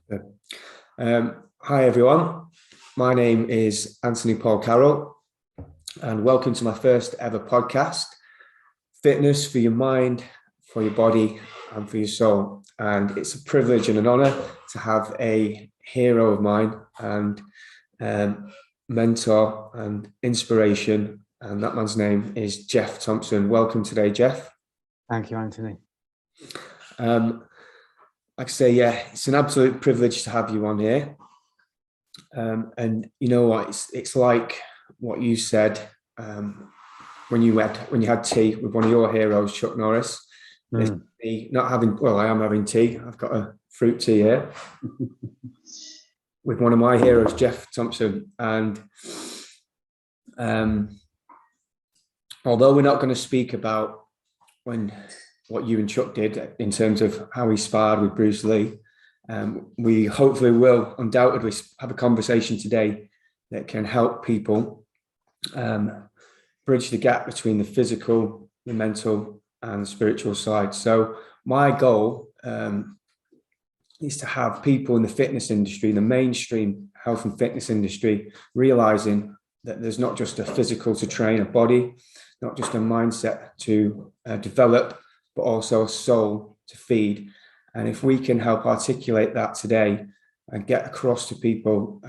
Good. Hi everyone, my name is Anthony Paul Carroll and welcome to my first ever podcast, Fitness for your mind, for your body and for your soul. And it's a privilege and an honor to have a hero of mine and mentor and inspiration, and that man's name is Geoff Thompson. Welcome today, Geoff. Thank you, Anthony. Like I say, yeah, it's an absolute privilege to have you on here. And you know what? It's like what you said when you had tea with one of your heroes, Chuck Norris. Me not having, well, I am having tea. I've got a fruit tea here with one of my heroes, Geoff Thompson. And although we're not going to speak about what you and Chuck did in terms of how he sparred with Bruce Lee, we hopefully will undoubtedly have a conversation today that can help people bridge the gap between the physical, the mental and spiritual side. So my goal is to have people in the fitness industry, the mainstream health and fitness industry, realizing that there's not just a physical to train a body, not just a mindset to develop, but also a soul to feed. And if we can help articulate that today and get across to people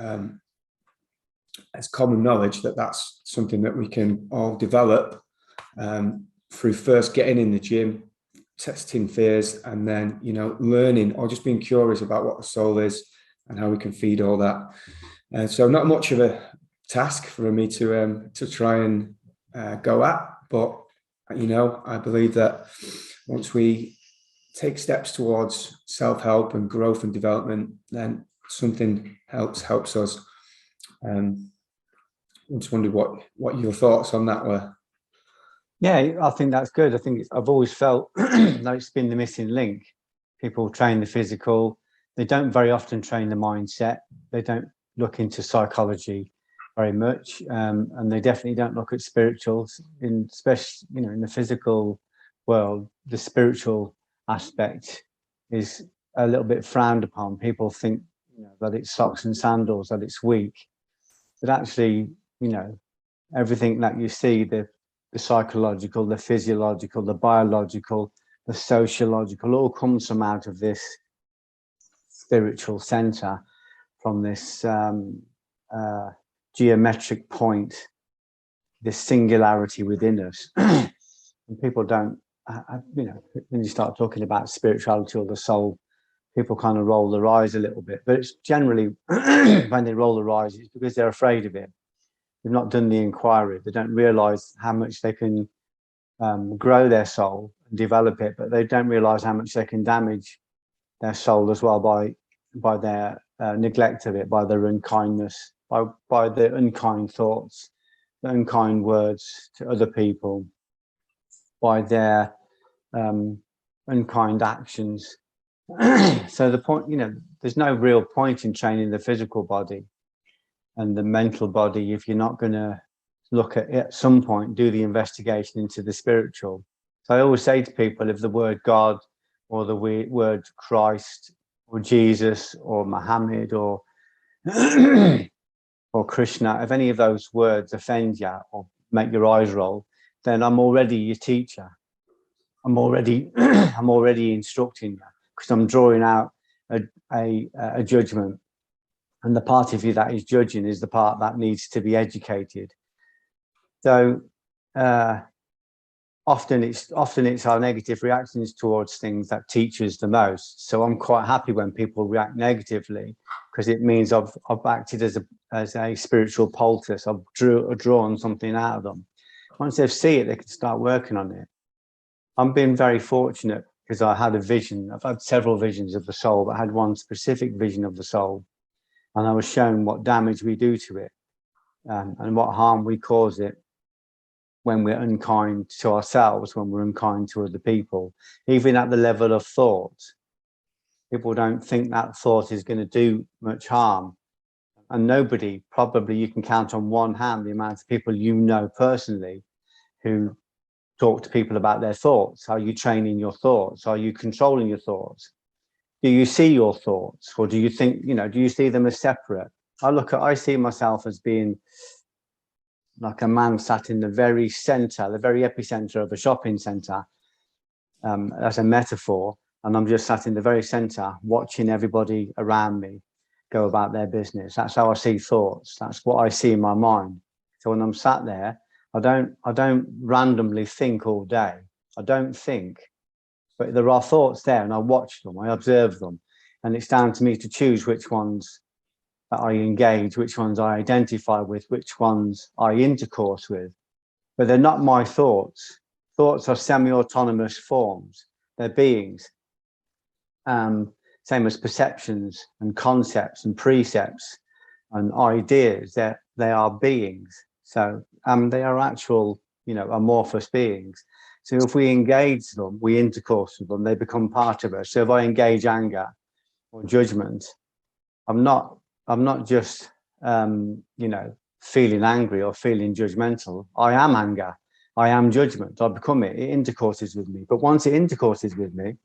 as common knowledge that that's something that we can all develop through first getting in the gym, testing fears, and then, learning or just being curious about what the soul is and how we can feed all that. So not much of a task for me to try and go at, but I believe that once we take steps towards self-help and growth and development, then something helps us. I just wondered what your thoughts on that were. Yeah, I think that's good. I think I've always felt that it's been the missing link. People train the physical. They don't very often train the mindset. They don't look into psychology very much, and they definitely don't look at spirituals. Especially, in the physical world, the spiritual aspect is a little bit frowned upon. People think that it's socks and sandals, that it's weak, but actually, everything that you see, the psychological, the physiological, the biological, the sociological, all comes from out of this spiritual center, from this geometric point, this singularity within us. And people don't, when you start talking about spirituality or the soul, people kind of roll their eyes a little bit. But it's generally, when they roll their eyes, it's because they're afraid of it. They've not done the inquiry. They don't realize how much they can grow their soul and develop it, but they don't realize how much they can damage their soul as well by their neglect of it, by their unkindness, by their unkind thoughts, the unkind words to other people, by their unkind actions. So the point, there's no real point in training the physical body and the mental body if you're not going to look at some point, do the investigation into the spiritual. So I always say to people, if the word God or the word Christ or Jesus or Muhammad or or Krishna, if any of those words offend you or make your eyes roll, then I'm already your teacher. I'm already instructing you, because I'm drawing out a judgment, and the part of you that is judging is the part that needs to be educated. So often it's our negative reactions towards things that teach us the most. So I'm quite happy when people react negatively, because it means I've acted as a spiritual poultice. I've drawn something out of them. Once they see it, they can start working on it. I've been very fortunate because I had a vision. I've had several visions of the soul, but I had one specific vision of the soul, and I was shown what damage we do to it and what harm we cause it when we're unkind to ourselves, when we're unkind to other people, even at the level of thought. People don't think that thought is going to do much harm. And nobody, probably you can count on one hand the amount of people personally who talk to people about their thoughts. Are you training your thoughts? Are you controlling your thoughts? do you see your thoughts, or do you think, do you see them as separate? I see myself as being like a man sat in the very center, the very epicenter of a shopping center, as a metaphor. And I'm just sat in the very center, watching everybody around me go about their business. That's how I see thoughts. That's what I see in my mind. So when I'm sat there, I don't randomly think all day. I don't think, but there are thoughts there, and I watch them, I observe them, and it's down to me to choose which ones that I engage, which ones I identify with, which ones I intercourse with. But they're not my thoughts. Thoughts are semi-autonomous forms. They're beings. Same as perceptions and concepts and precepts and ideas. They are beings. So they are actual, amorphous beings. So if we engage them, we intercourse with them, they become part of us. So if I engage anger or judgment, I'm not just feeling angry or feeling judgmental. I am anger. I am judgment. I become it. It intercourses with me. But once it intercourses with me,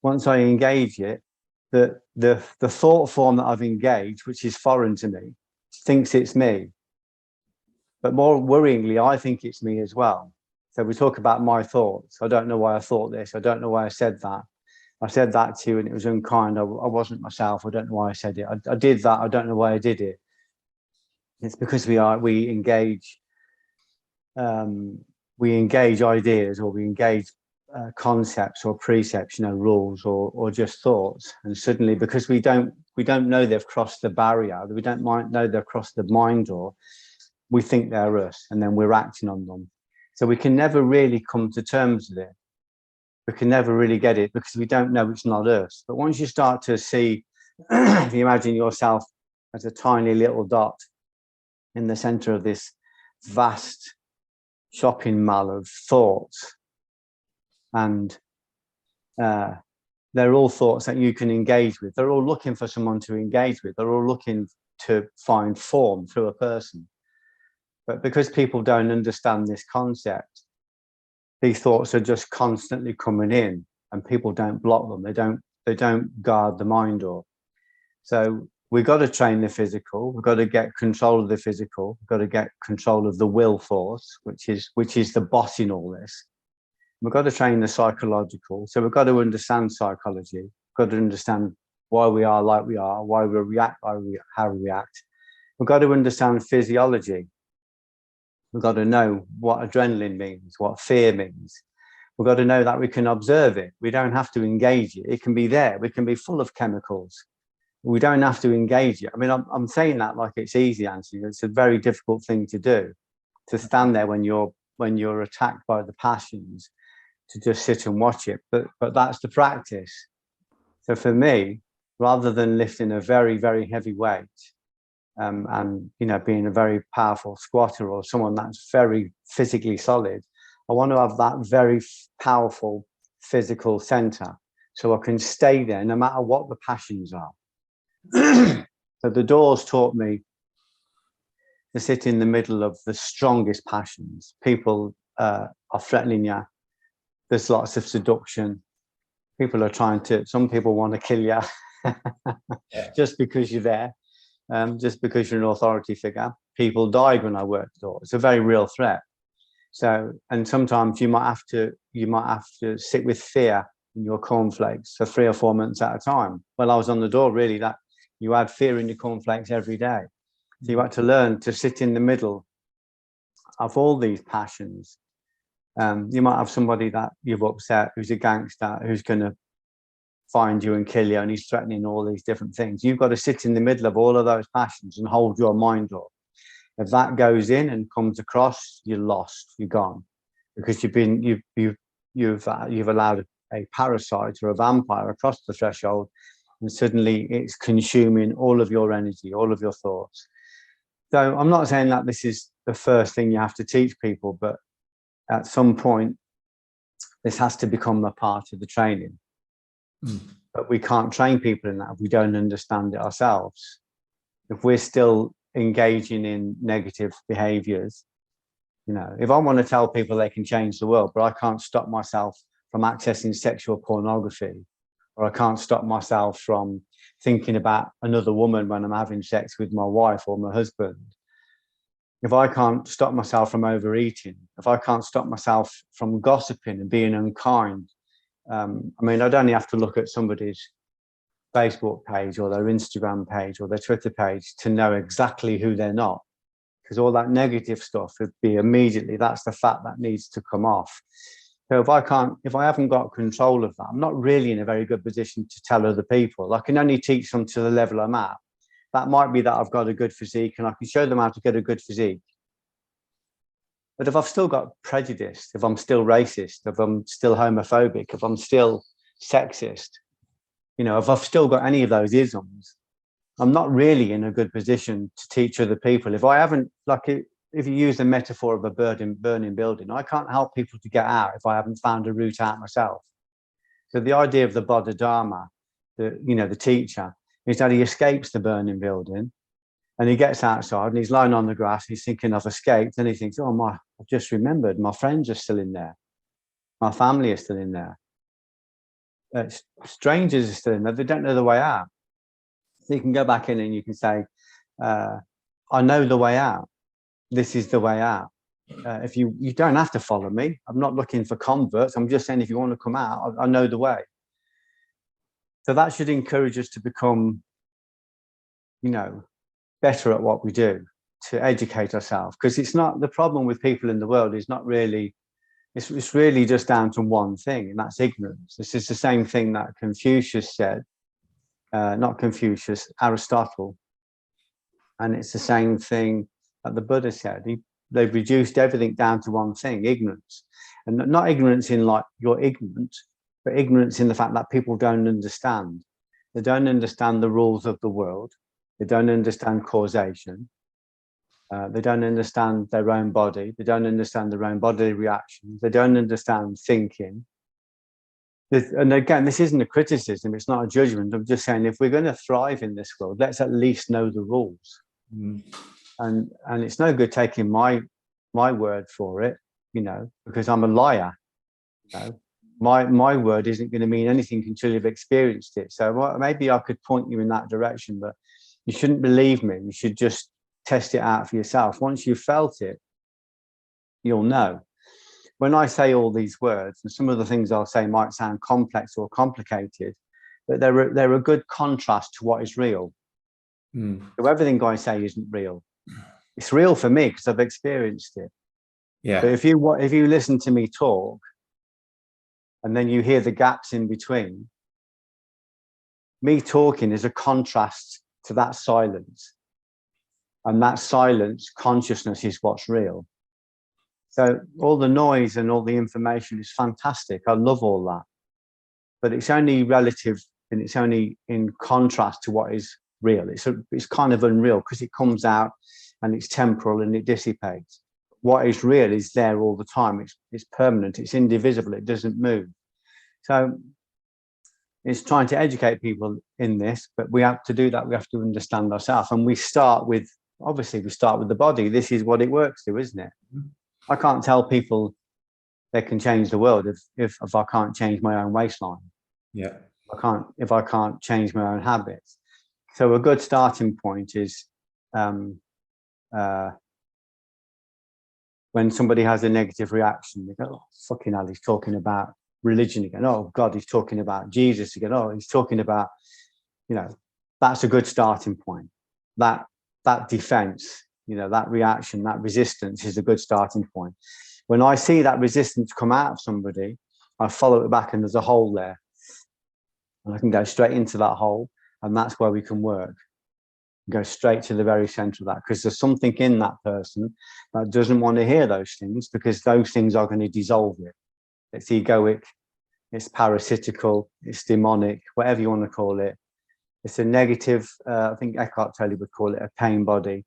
once I engage it, the thought form that I've engaged, which is foreign to me, thinks it's me. But more worryingly, I think it's me as well. So we talk about my thoughts. I don't know why I thought this. I don't know why I said that. I said that to you and it was unkind. I wasn't myself. I don't know why I said it. I did that. I don't know why I did it. It's because we engage ideas, or we engage concepts or precepts, rules or just thoughts. And suddenly, because we don't know they've crossed the barrier, we don't know they've crossed the mind door, we think they're us, and then we're acting on them. So we can never really come to terms with it. We can never really get it because we don't know it's not us. But once you start to see, if you imagine yourself as a tiny little dot in the center of this vast shopping mall of thoughts, and they're all thoughts that you can engage with. They're all looking for someone to engage with. They're all looking to find form through a person. But because people don't understand this concept, these thoughts are just constantly coming in, and people don't block them. They don't guard the mind door. So we've got to train the physical. We've got to get control of the physical. We've got to get control of the will force, which is the boss in all this. We've got to train the psychological. So we've got to understand psychology. We've got to understand why we are like we are, why we react, how we react. We've got to understand physiology. We've got to know what adrenaline means, what fear means. We've got to know that we can observe it. We don't have to engage it. It can be there. We can be full of chemicals. We don't have to engage it. I mean, I'm saying that like it's easy, Anthony. It's a very difficult thing to do, to stand there when you're attacked by the passions, to just sit and watch it. But that's the practice. So for me, rather than lifting a very, very heavy weight, and being a very powerful squatter or someone that's very physically solid, I want to have that very powerful physical center, so I can stay there no matter what the passions are. So the doors taught me to sit in the middle of the strongest passions. People are threatening you. There's lots of seduction. People are some people want to kill you just because you're there. Just because you're an authority figure. People died when I worked the door. It's a very real threat. So, and sometimes you might have to sit with fear in your cornflakes for 3 or 4 months at a time. Well, I was on the door, really, that you had fear in your cornflakes every day. So you had to learn to sit in the middle of all these passions. You might have somebody that you've upset, who's a gangster, who's going to find you and kill you, and he's threatening all these different things. You've got to sit in the middle of all of those passions and hold your mind up. If that goes in and comes across, you're lost, you're gone, because you've allowed a parasite or a vampire across the threshold, and suddenly it's consuming all of your energy, all of your thoughts. So I'm not saying that this is the first thing you have to teach people, but at some point this has to become a part of the training. But we can't train people in that if we don't understand it ourselves. If we're still engaging in negative behaviors, if I want to tell people they can change the world, but I can't stop myself from accessing sexual pornography or I can't stop myself from thinking about another woman when I'm having sex with my wife or my husband, if I can't stop myself from overeating, if I can't stop myself from gossiping and being unkind, I mean, I'd only have to look at somebody's Facebook page or their Instagram page or their Twitter page to know exactly who they're not, because all that negative stuff would be immediately, that's the fat that needs to come off. So if I haven't got control of that, I'm not really in a very good position to tell other people. I can only teach them to the level I'm at. That might be that I've got a good physique and I can show them how to get a good physique. But if I've still got prejudice, if I'm still racist, if I'm still homophobic, if I'm still sexist, you know, if I've still got any of those isms, I'm not really in a good position to teach other people. If I haven't, like, if you use the metaphor of a burning building, I can't help people to get out if I haven't found a route out myself. So the idea of the Bodhidharma, the teacher, is that he escapes the burning building and he gets outside and he's lying on the grass. He's thinking, I've escaped. And he thinks, oh, I've just remembered my friends are still in there. My family is still in there. Strangers are still in there. They don't know the way out. So you can go back in and you can say, I know the way out. This is the way out. If you don't have to follow me. I'm not looking for converts. I'm just saying, if you want to come out, I know the way. So that should encourage us to become, better at what we do, to educate ourselves. Because it's not, the problem with people in the world is not really, it's really just down to one thing, and that's ignorance. This is the same thing that Confucius said, not Confucius, Aristotle. And it's the same thing that the Buddha said. They've reduced everything down to one thing, ignorance. And not ignorance in like you're ignorant, but ignorance in the fact that people don't understand. They don't understand the rules of the world. They don't understand causation. They don't understand their own body. They don't understand their own bodily reactions. They don't understand thinking. And again, this isn't a criticism. It's not a judgment. I'm just saying, if we're going to thrive in this world, let's at least know the rules. Mm. And it's no good taking my word for it, because I'm a liar. My word isn't going to mean anything until you've experienced it. So maybe I could point you in that direction, but you shouldn't believe me. You should just test it out for yourself. Once you've felt it, you'll know. When I say all these words, and some of the things I'll say might sound complex or complicated, but they're a good contrast to what is real. Mm. So everything I say isn't real. It's real for me because I've experienced it. Yeah. But if you listen to me talk, and then you hear the gaps in between, me talking is a contrast to that silence. And that silence, consciousness, is what's real. So all the noise and all the information is fantastic. I love all that. But it's only relative, and it's only in contrast to what is real. It's kind of unreal because it comes out and it's temporal and it dissipates. What is real is there all the time. It's permanent. It's indivisible. It doesn't move. So it's trying to educate people in this, but we have to do that. We have to understand ourselves. And we start with the body. This is what it works to, isn't it? I can't tell people they can change the world if I can't change my own waistline. Yeah. If I can't change my own habits. So a good starting point is when somebody has a negative reaction, they go, oh, fucking hell, he's talking about religion again. Oh God, he's talking about Jesus again. Oh, he's talking about, that's a good starting point. That defense, that reaction, that resistance is a good starting point. When I see that resistance come out of somebody, I follow it back and there's a hole there. And I can go straight into that hole, and that's where we can work. Go straight to the very center of that, because there's something in that person that doesn't want to hear those things, because those things are going to dissolve it. It's egoic, it's parasitical, it's demonic, whatever you want to call it. It's a negative, I think Eckhart Tolle would call it a pain body.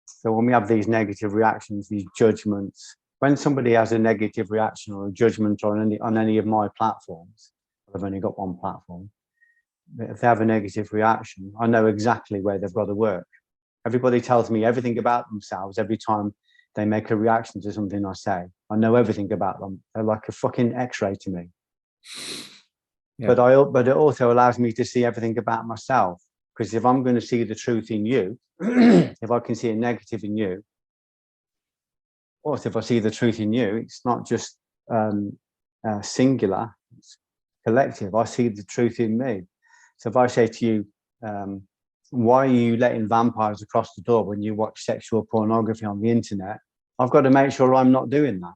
So when we have these negative reactions, these judgments, when somebody has a negative reaction or a judgment on any of my platforms, I've only got one platform, if they have a negative reaction, I know exactly where they've got to work. Everybody tells me everything about themselves every time they make a reaction to something I say. I know everything about them. They're like a fucking X-ray to me. Yeah. But it also allows me to see everything about myself. Because if I'm going to see the truth in you, if I can see a negative in you, or if I see the truth in you, it's not just singular, it's collective. I see the truth in me. So if I say to you, why are you letting vampires across the door when you watch sexual pornography on the internet? I've got to make sure I'm not doing that.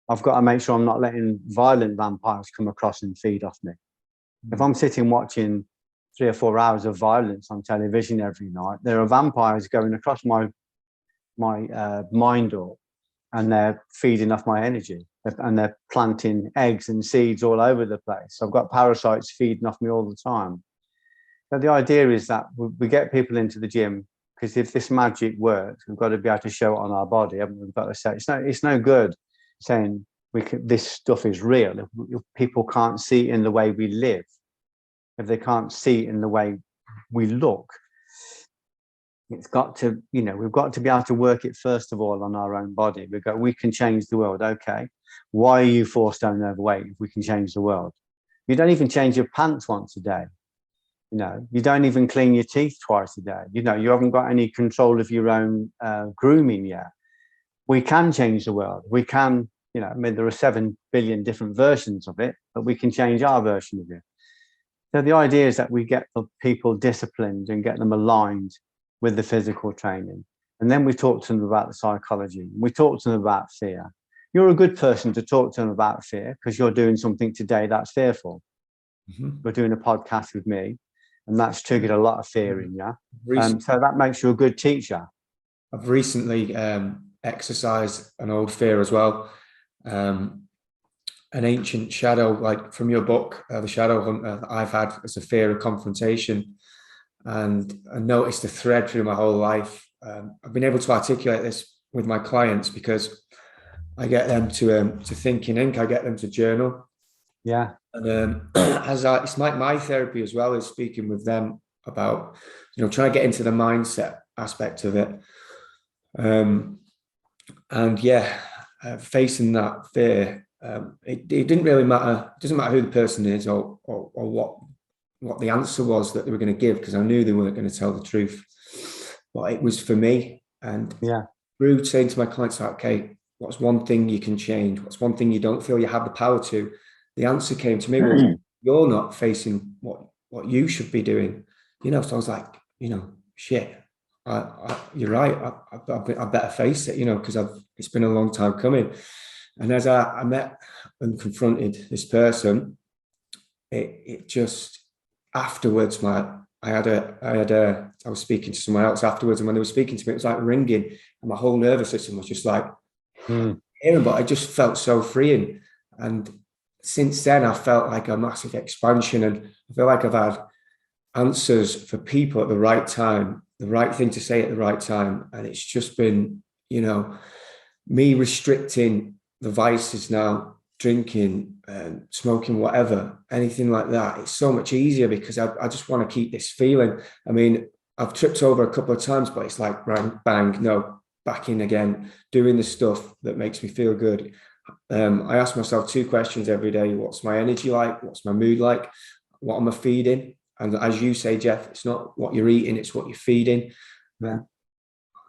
I've got to make sure I'm not letting violent vampires come across and feed off me. If I'm sitting watching 3 or 4 hours of violence on television every night, there are vampires going across my mind door, and they're feeding off my energy, and they're planting eggs and seeds all over the place. I've got parasites feeding off me all the time. So the idea is that we get people into the gym, because if this magic works, we've got to be able to show it on our body, haven't we? We've got to say it's no good saying this stuff is real if people can't see it in the way we live, if they can't see it in the way we look. It's got to, we've got to be able to work it first of all on our own body. We can change the world. Okay, why are you 4 stone overweight if we can change the world? You don't even change your pants once a day. You don't even clean your teeth twice a day. You haven't got any control of your own grooming yet. We can change the world. We can, there are 7 billion different versions of it, but we can change our version of it. So the idea is that we get the people disciplined and get them aligned with the physical training. And then we talk to them about the psychology. We talk to them about fear. You're a good person to talk to them about fear, because you're doing something today that's fearful. Mm-hmm. We're doing a podcast with me, and that's triggered a lot of fear in you. Recently, so that makes you a good teacher. I've recently exercised an old fear as well. An ancient shadow, like from your book, The Shadow Hunter, I've had as a fear of confrontation. And I noticed a thread through my whole life. I've been able to articulate this with my clients because I get them to think in ink. I get them to journal. Yeah. And it's like my therapy as well, is speaking with them about, trying to get into the mindset aspect of it. Facing that fear, it didn't really matter. It doesn't matter who the person is or what the answer was that they were going to give, because I knew they weren't going to tell the truth. But it was for me. And through saying to my clients, okay, what's one thing you can change? What's one thing you don't feel you have the power to? The answer came to me was, you're not facing what you should be doing. So I was like, shit, you're right. I better face it, because it's been a long time coming. And as I met and confronted this person, it just, afterwards, I was speaking to someone else afterwards, and when they were speaking to me, it was like ringing, and my whole nervous system was just like, but I just felt so freeing. And since then, I felt like a massive expansion, and I feel like I've had answers for people at the right time, the right thing to say at the right time. And it's just been, me restricting the vices now, drinking, smoking, whatever, anything like that. It's so much easier because I just want to keep this feeling. I mean, I've tripped over a couple of times, but it's like bang, no, back in again, doing the stuff that makes me feel good. I ask myself 2 questions every day. What's my energy like? What's my mood like? What am I feeding? And as you say, Geoff, it's not what you're eating, it's what you're feeding. Yeah.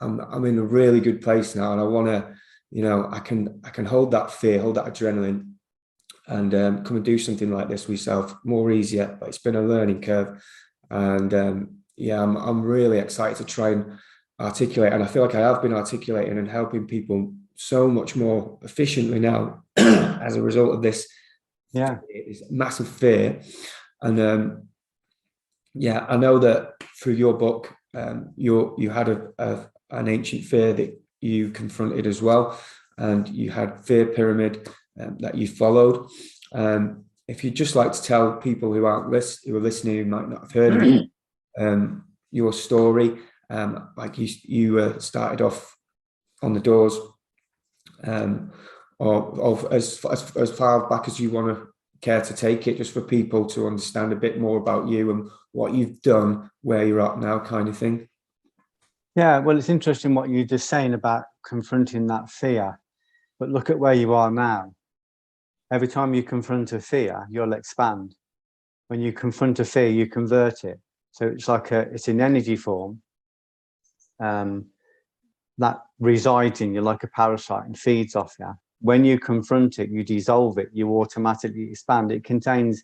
I'm in a really good place now, and I want to, I can hold that fear, hold that adrenaline, and come and do something like this with yourself more easier. But it's been a learning curve, and I'm really excited to try and articulate. And I feel like I have been articulating and helping people so much more efficiently now as a result of this. It's massive fear, and I know that through your book, you had an ancient fear that you confronted as well, and you had fear pyramid that you followed. If you'd just like to tell people who are listening, who might not have heard of it, your story, like you started off on the doors, or as far back as you want to care to take it, just for people to understand a bit more about you and what you've done, where you're at now, kind of thing. Yeah, well, it's interesting what you're just saying about confronting that fear, but look at where you are now. Every time you confront a fear, you'll expand. when you confront a fear, you convert it. So it's like it's an energy form that resides in you like a parasite and feeds off you. When you confront it, you dissolve it, you automatically expand. It contains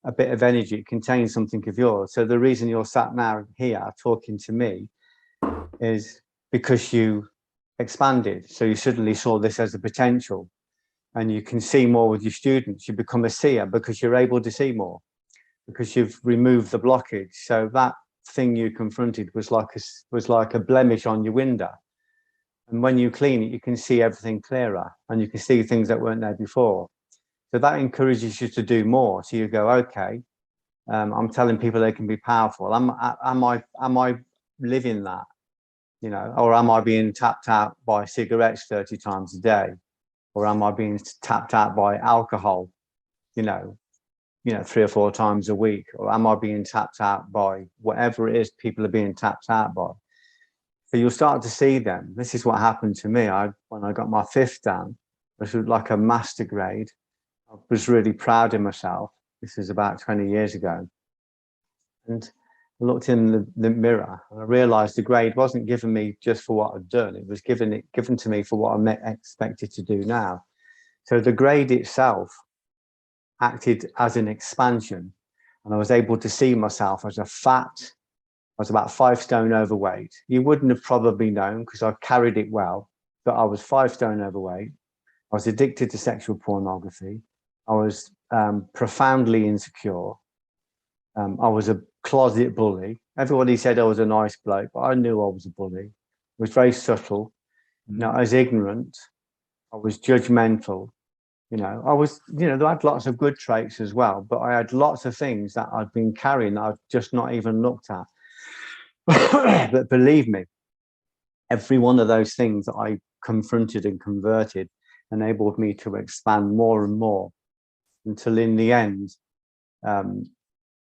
a bit of energy, it contains something of yours. So the reason you're sat now here talking to me is because you expanded. So you suddenly saw this as a potential, and you can see more with your students. You become a seer because you're able to see more, because you've removed the blockage. So that thing you confronted was like a blemish on your window. And when you clean it, you can see everything clearer, and you can see things that weren't there before. So that encourages you to do more. So you go, okay, I'm telling people they can be powerful. Am I living that? You know, or am I being tapped out by cigarettes 30 times a day? Or am I being tapped out by alcohol, you know, 3 or 4 times a week? Or am I being tapped out by whatever it is people are being tapped out by? So you'll start to see them. This is what happened to me. When I got my 5th Dan, which was like a master grade, I was really proud of myself. This was about 20 years ago. And I looked in the mirror and I realized the grade wasn't given me just for what I'd done. It was given to me for what I expected to do now. So the grade itself acted as an expansion, and I was able to see myself as I was about 5 stone overweight. You wouldn't have probably known because I carried it well, but I was 5 stone overweight. I was addicted to sexual pornography. I was profoundly insecure. I was a closet bully. Everybody said I was a nice bloke, but I knew I was a bully. It was very subtle. I was ignorant. I was judgmental. I was, I had lots of good traits as well, but I had lots of things that I'd been carrying that I've just not even looked at. But believe me, every one of those things that I confronted and converted enabled me to expand more and more until in the end,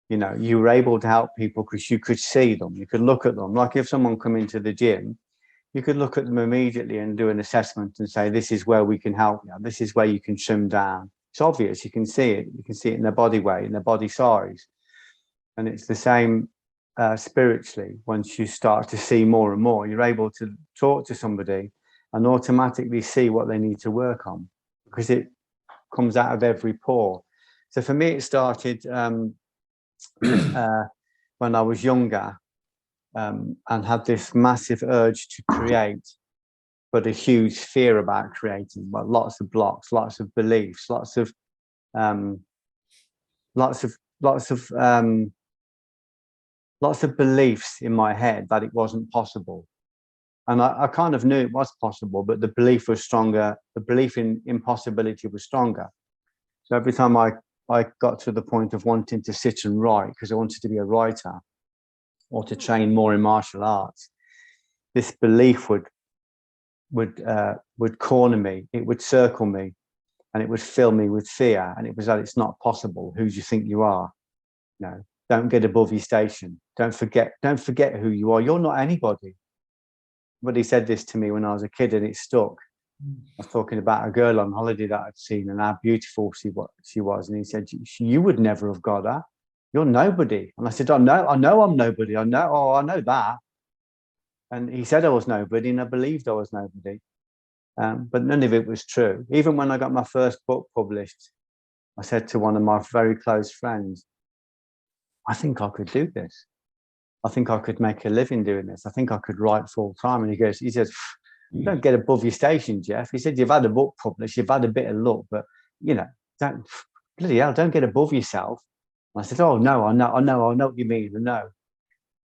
you were able to help people because you could see them. You could look at them. Like if someone come into the gym, you could look at them immediately and do an assessment and say, this is where we can help you. This is where you can trim down. It's obvious. You can see it. You can see it in their body weight, in their body size. And it's the same spiritually. Once you start to see more and more, you're able to talk to somebody and automatically see what they need to work on because it comes out of every pore. So for me, it started when I was younger and had this massive urge to create, but a huge fear about creating. But lots of blocks, lots of beliefs, lots of beliefs in my head that it wasn't possible. And I kind of knew it was possible, but the belief was stronger. The belief in impossibility was stronger. So every time I got to the point of wanting to sit and write because I wanted to be a writer or to train more in martial arts, this belief would corner me. It would circle me, and it would fill me with fear. And it was that it's not possible. Who do you think you are? No, don't get above your station. Don't forget who you are. You're not anybody. But he said this to me when I was a kid, and it stuck. I was talking about a girl on holiday that I'd seen and how beautiful she was. And he said, you would never have got her. You're nobody. And I said, I know I'm nobody. I know that. And he said I was nobody, and I believed I was nobody. But none of it was true. Even when I got my first book published, I said to one of my very close friends, I think I could do this. I think I could make a living doing this. I think I could write full time. And he says, don't get above your station, Geoff. He said, you've had a book published, you've had a bit of luck, but bloody hell, don't get above yourself. And I said, oh no, I know what you mean. I know.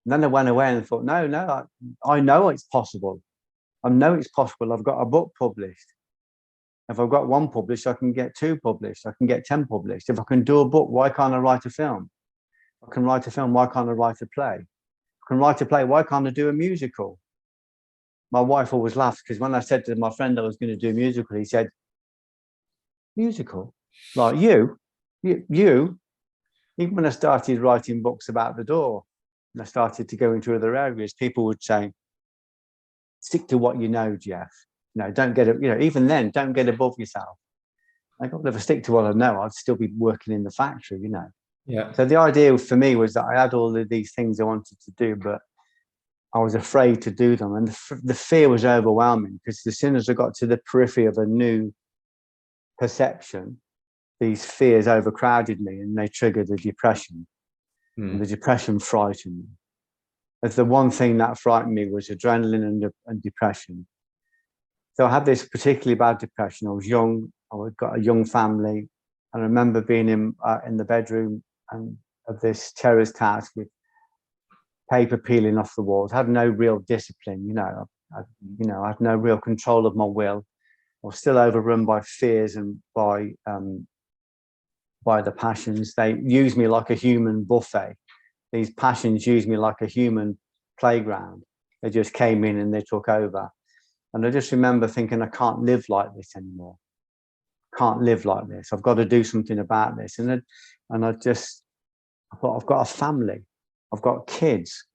And then I went away and thought, no, I know it's possible. I know it's possible. I've got a book published. If I've got 1 published, I can get 2 published. I can get 10 published. If I can do a book, why can't I write a film? If I can write a film, why can't I write a play? If I can write a play, why can't I do a musical? My wife always laughs because when I said to my friend I was going to do a musical, he said, musical? Like you? Even when I started writing books about the door and I started to go into other areas, people would say, stick to what you know, Geoff. Don't get it, even then, don't get above yourself. Like, well, if I stick to what I know, I'd still be working in the factory, Yeah. So the idea for me was that I had all of these things I wanted to do, but I was afraid to do them. And the fear was overwhelming, because as soon as I got to the periphery of a new perception, these fears overcrowded me and they triggered a depression. And the depression frightened me. As the one thing that frightened me was adrenaline and depression. So I had this particularly bad depression. I was young. I got a young family. I remember being in the bedroom of this terraced house with paper peeling off the walls. I had no real discipline, I had no real control of my will. I was still overrun by fears and by the passions. They used me like a human buffet. These passions used me like a human playground. They just came in and they took over. And I just remember thinking, I can't live like this anymore. Can't live like this. I've got to do something about this. And I thought, I've got a family. I've got kids.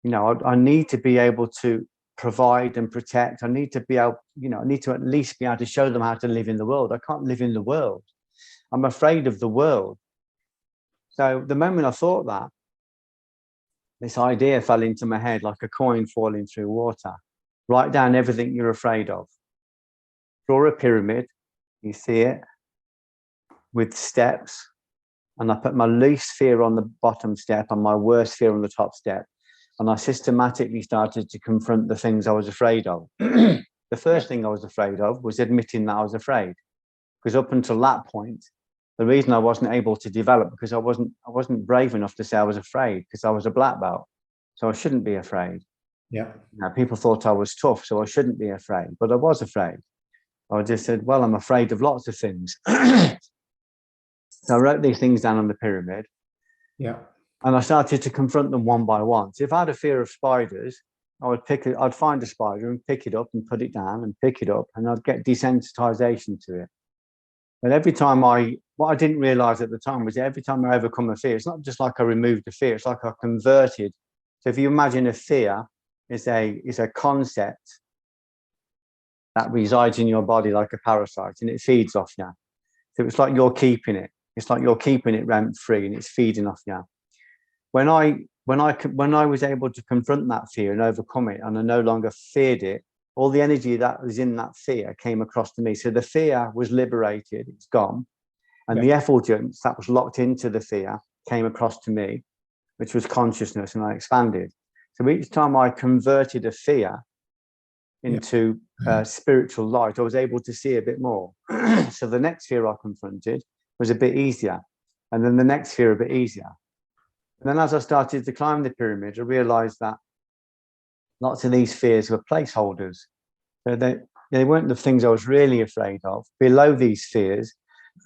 I need to be able to provide and protect. I need to be able, I need to at least be able to show them how to live in the world. I can't live in the world. I'm afraid of the world. So the moment I thought that, this idea fell into my head like a coin falling through water. Write down everything you're afraid of. Draw a pyramid. You see it with steps. And I put my least fear on the bottom step and my worst fear on the top step. And I systematically started to confront the things I was afraid of. The first thing I was afraid of was admitting that I was afraid. Because up until that point, the reason I wasn't able to develop, because I wasn't brave enough to say I was afraid, because I was a black belt. So I shouldn't be afraid. Yeah. People thought I was tough, so I shouldn't be afraid. But I was afraid. I just said, well, I'm afraid of lots of things. So I wrote these things down on the pyramid. Yeah. And I started to confront them one by one. So if I had a fear of spiders, I'd find a spider and pick it up and put it down and pick it up, and I'd get desensitization to it. But every time what I didn't realize at the time was every time I overcome a fear, it's not just like I removed the fear, it's like I converted. So if you imagine a fear is a concept that resides in your body like a parasite, and it feeds off you. So it's like you're keeping it. It's like you're keeping it rent free, and it's feeding off you. When I was able to confront that fear and overcome it, and I no longer feared it, all the energy that was in that fear came across to me. So the fear was liberated, it's gone. And the effulgence that was locked into the fear came across to me, which was consciousness, and I expanded. So each time I converted a fear into spiritual light, I was able to see a bit more. So the next fear I confronted was a bit easier. And then the next fear a bit easier. And then as I started to climb the pyramid, I realized that lots of these fears were placeholders. So they weren't the things I was really afraid of. Below these fears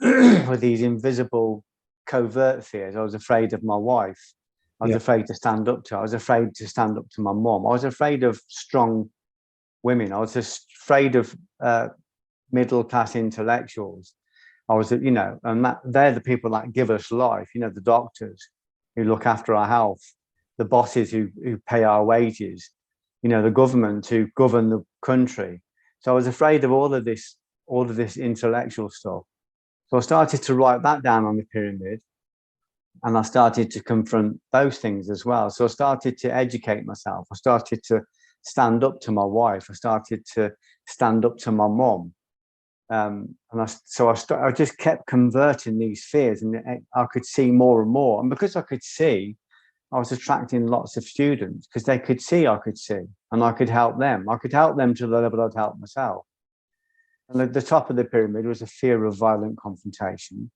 were these invisible, covert fears. I was afraid of my wife. I was afraid to stand up to her. I was afraid to stand up to my mom. I was afraid of strong women. I was just afraid of middle-class intellectuals. I was, and they're the people that give us life, the doctors who look after our health, the bosses who pay our wages, the government who govern the country. So I was afraid of all of this intellectual stuff. So I started to write that down on the pyramid, and I started to confront those things as well. So I started to educate myself. I started to stand up to my wife. I started to stand up to my mom. I just kept converting these fears, and I could see more and more. And because I could see, I was attracting lots of students because they could see I could see, and I could help them. I could help them to the level I'd help myself. And at the top of the pyramid was a fear of violent confrontation.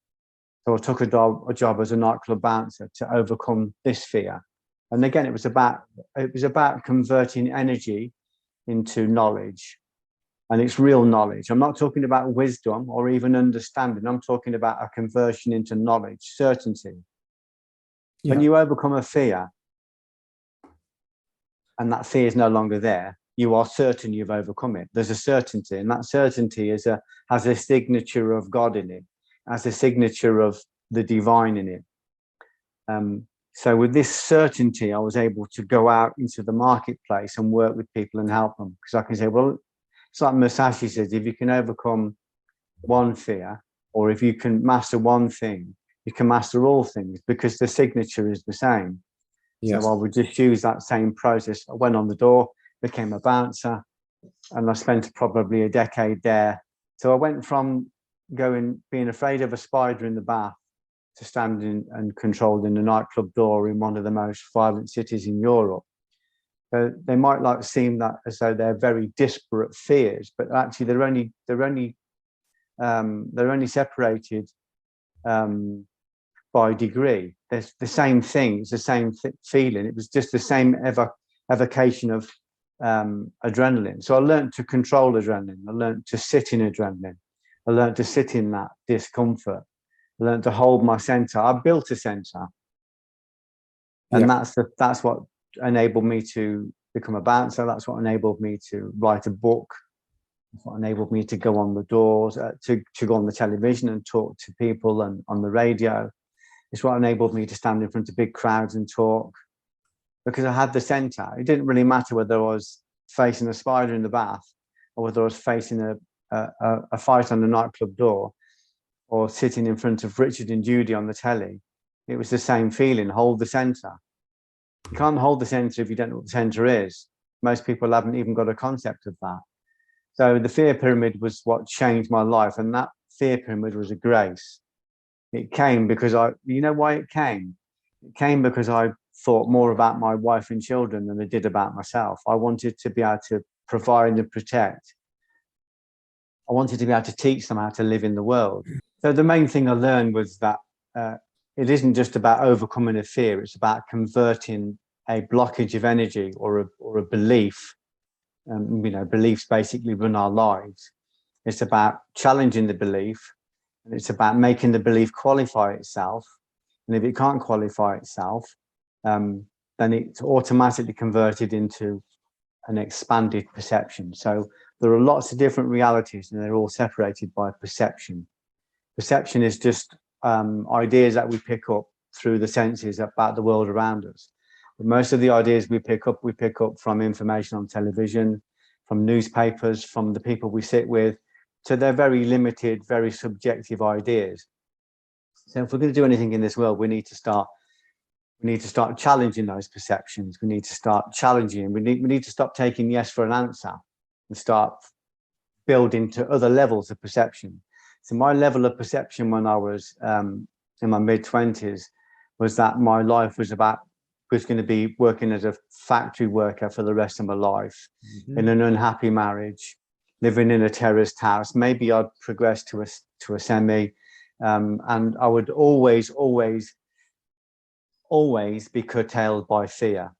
So I took a job as a nightclub bouncer to overcome this fear. And again, it was about converting energy into knowledge. And it's real knowledge. I'm not talking about wisdom or even understanding. I'm talking about a conversion into knowledge, certainty. When you overcome a fear and that fear is no longer there, you are certain you've overcome it. There's a certainty, and that certainty has a signature of God in it, has a signature of the divine in it. So with this certainty, I was able to go out into the marketplace and work with people and help them, because I can say, well, it's like Musashi says, if you can overcome one fear, or if you can master one thing, you can master all things because the signature is the same. Yes. So I would just use that same process. I went on the door, became a bouncer, and I spent probably a decade there. So I went from being afraid of a spider in the bath to standing and controlling a nightclub door in one of the most violent cities in Europe. So they might seem that as though they're very disparate fears, but actually they're only separated by degree. There's the same thing. It's the same feeling. It was just the same evocation of adrenaline. So I learned to control adrenaline. I learned to sit in adrenaline. I learned to sit in that discomfort. I learned to hold my center. I built a center, and that's what enabled me to become a bouncer. That's what enabled me to write a book. That's what enabled me to go on the doors, to go on the television and talk to people, and on the radio. It's what enabled me to stand in front of big crowds and talk, because I had the center. It didn't really matter whether I was facing a spider in the bath or whether I was facing a fight on the nightclub door or sitting in front of Richard and Judy on the telly. It was the same feeling. Hold the center. You can't hold the center if you don't know what the center is. Most people haven't even got a concept of that. So the fear pyramid was what changed my life, and that fear pyramid was a grace. It came because you know why it came? It came because I thought more about my wife and children than I did about myself. I wanted to be able to provide and protect. I wanted to be able to teach them how to live in the world. So the main thing I learned was that it isn't just about overcoming a fear. It's about converting a blockage of energy or a belief. Beliefs basically run our lives. It's about challenging the belief, and it's about making the belief qualify itself. And if it can't qualify itself, then it's automatically converted into an expanded perception. So there are lots of different realities, and they're all separated by perception. Perception is just ideas that we pick up through the senses about the world around us. But most of the ideas we pick up from information on television, from newspapers, from the people we sit with. So they're very limited, very subjective ideas. So if we're going to do anything in this world, we need to start challenging those perceptions. We need to start challenging. We need to stop taking yes for an answer and start building to other levels of perception. So my level of perception when I was in my mid-20s was that my life was going to be working as a factory worker for the rest of my life, in an unhappy marriage, living in a terraced house. Maybe I'd progress to a semi, and I would always be curtailed by fear.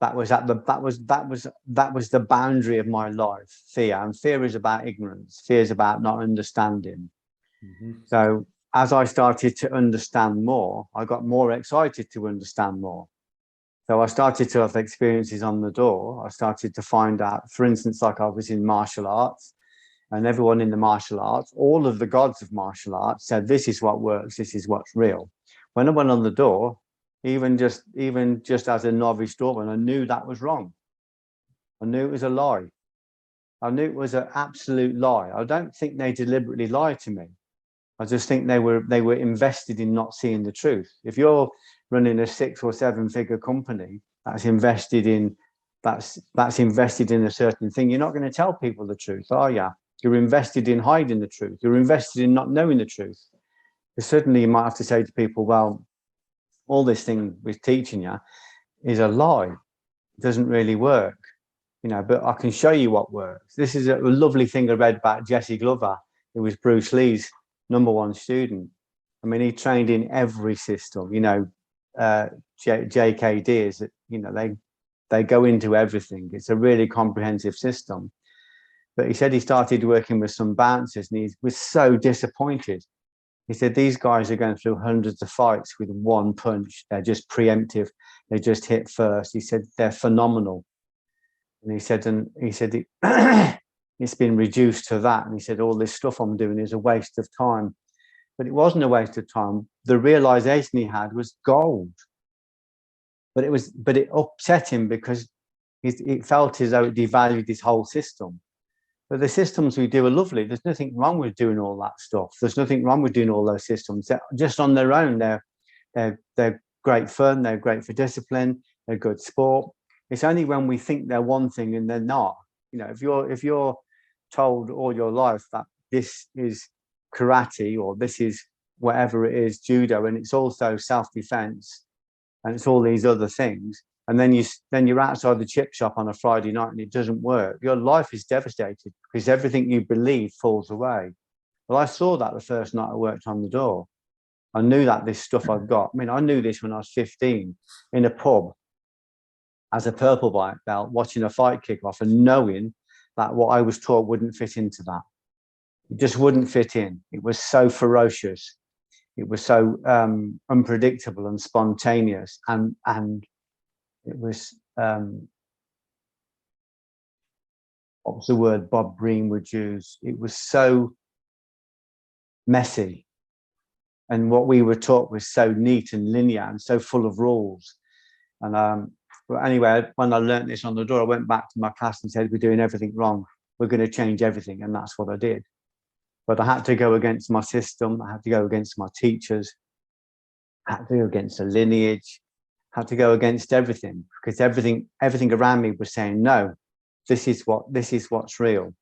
That was the boundary of my life, fear. And fear is about ignorance. Fear is about not understanding. So as I started to understand more, I got more excited to understand more. So I started to have experiences on the door. I started to find out, for instance, like I was in martial arts, and everyone in the martial arts, all of the gods of martial arts said, this is what works, this is what's real. When I went on the door, even just as a novice doorman, I knew that was wrong. I knew it was a lie. I knew it was an absolute lie. I don't think they deliberately lied to me. I just think they were invested in not seeing the truth. If you're running a 6 or 7 figure company that's invested in a certain thing, you're not going to tell people the truth, are you? You're invested in hiding the truth. You're invested in not knowing the truth. Because certainly you might have to say to people, well, all this thing we're teaching you is a lie. It doesn't really work, but I can show you what works. This is a lovely thing I read about Jesse Glover, who was Bruce Lee's #1 student. I mean, he trained in every system, JKD is, they go into everything. It's a really comprehensive system. But he said he started working with some bouncers and he was so disappointed. He said, these guys are going through hundreds of fights with one punch. They're just preemptive. They just hit first. He said, they're phenomenal. And he said, it's been reduced to that. And he said, all this stuff I'm doing is a waste of time. But it wasn't a waste of time. The realization he had was gold. But it upset him because it felt as though it devalued his whole system. But the systems we do are lovely. There's nothing wrong with doing all that stuff. There's nothing wrong with doing all those systems. They're just on their own, they're great fun. They're great for discipline. They're good sport. It's only when we think they're one thing and they're not. You know, if you're told all your life that this is karate or this is whatever it is, judo, and it's also self-defense and it's all these other things, and then you're outside the chip shop on a Friday night and it doesn't work, your life is devastated because everything you believe falls away. Well, I saw that the first night I worked on the door. I knew that this stuff I've got, I mean, I knew this when I was 15 in a pub as a purple belt, watching a fight kick off and knowing that what I was taught wouldn't fit into that. It just wouldn't fit in. It was so ferocious. It was so unpredictable and spontaneous. And it was, what was the word Bob Breen would use? It was so messy. And what we were taught was so neat and linear and so full of rules. And but anyway, when I learned this on the door, I went back to my class and said, we're doing everything wrong. We're going to change everything. And that's what I did. But I had to go against my system. I had to go against my teachers. I had to go against the lineage. I had to go against everything because everything around me was saying, no, this is what's real.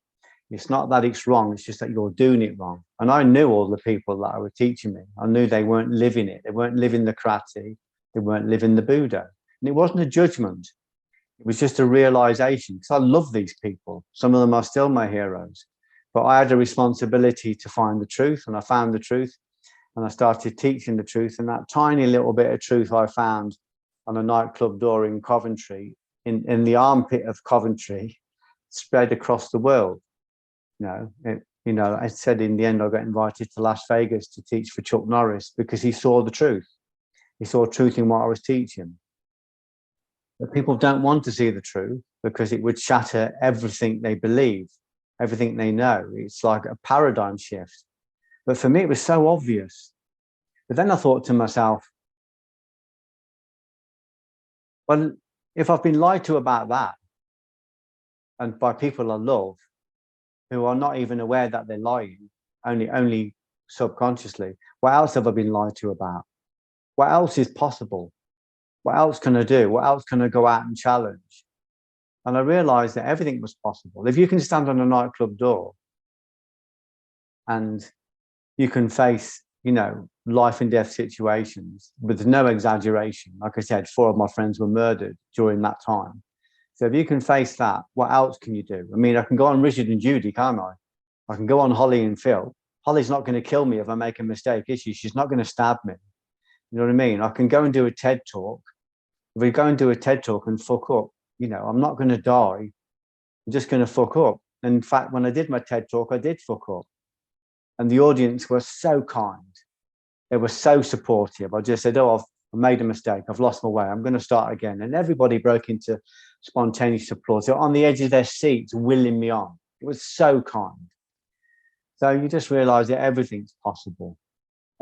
It's not that it's wrong. It's just that you're doing it wrong. And I knew all the people that were teaching me. I knew they weren't living it. They weren't living the karate. They weren't living the Buddha. And it wasn't a judgment. It was just a realization, because I love these people. Some of them are still my heroes. But I had a responsibility to find the truth, and I found the truth, and I started teaching the truth. And that tiny little bit of truth I found on a nightclub door in Coventry, in the armpit of Coventry, spread across the world. I said in the end, I got invited to Las Vegas to teach for Chuck Norris because he saw the truth. He saw truth in what I was teaching. But people don't want to see the truth because it would shatter everything they believe, everything they know. It's like a paradigm shift. But for me, it was so obvious. But then I thought to myself, well, if I've been lied to about that, and by people I love, who are not even aware that they're lying, only subconsciously, what else have I been lied to about? What else is possible? What else can I do? What else can I go out and challenge? And I realized that everything was possible. If you can stand on a nightclub door and you can face, life and death situations with no exaggeration. Like I said, 4 of my friends were murdered during that time. So if you can face that, what else can you do? I mean, I can go on Richard and Judy, can't I? I can go on Holly and Phil. Holly's not going to kill me if I make a mistake, is she? She's not going to stab me. You know what I mean? I can go and do a TED talk. If we go and do a TED talk and fuck up, I'm not going to die. I'm just going to fuck up. And in fact, when I did my TED talk, I did fuck up. And the audience was so kind. They were so supportive. I just said, I've made a mistake. I've lost my way. I'm going to start again. And everybody broke into spontaneous applause. They were on the edge of their seats, willing me on. It was so kind. So you just realize that everything's possible.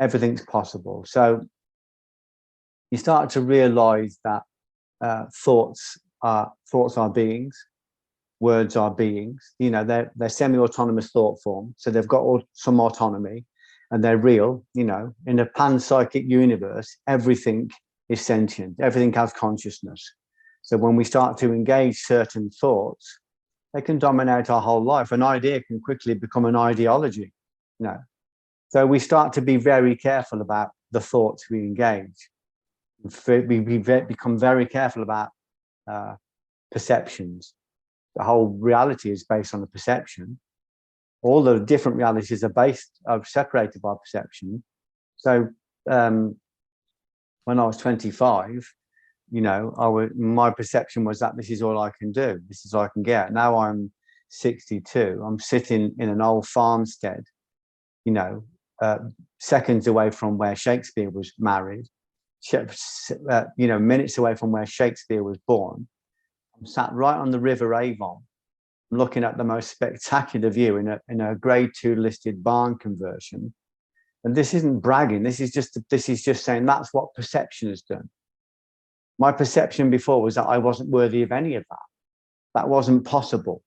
Everything's possible. So you start to realize that thoughts are beings, words are beings. They're semi-autonomous thought form, so they've got some autonomy, and they're real. In a panpsychic universe, everything is sentient. Everything has consciousness. So when we start to engage certain thoughts, they can dominate our whole life. An idea can quickly become an ideology. So we start to be very careful about the thoughts we engage. We become very careful about perceptions. The whole reality is based on a perception. All the different realities are separated by perception. So when I was 25, my perception was that this is all I can do. This is all I can get. Now I'm 62. I'm sitting in an old farmstead, seconds away from where Shakespeare was married. Minutes away from where Shakespeare was born. I'm sat right on the River Avon. I'm looking at the most spectacular view in a grade 2 listed barn conversion. And this isn't bragging. This is just saying that's what perception has done. My perception before was that I wasn't worthy of any of that. That wasn't possible.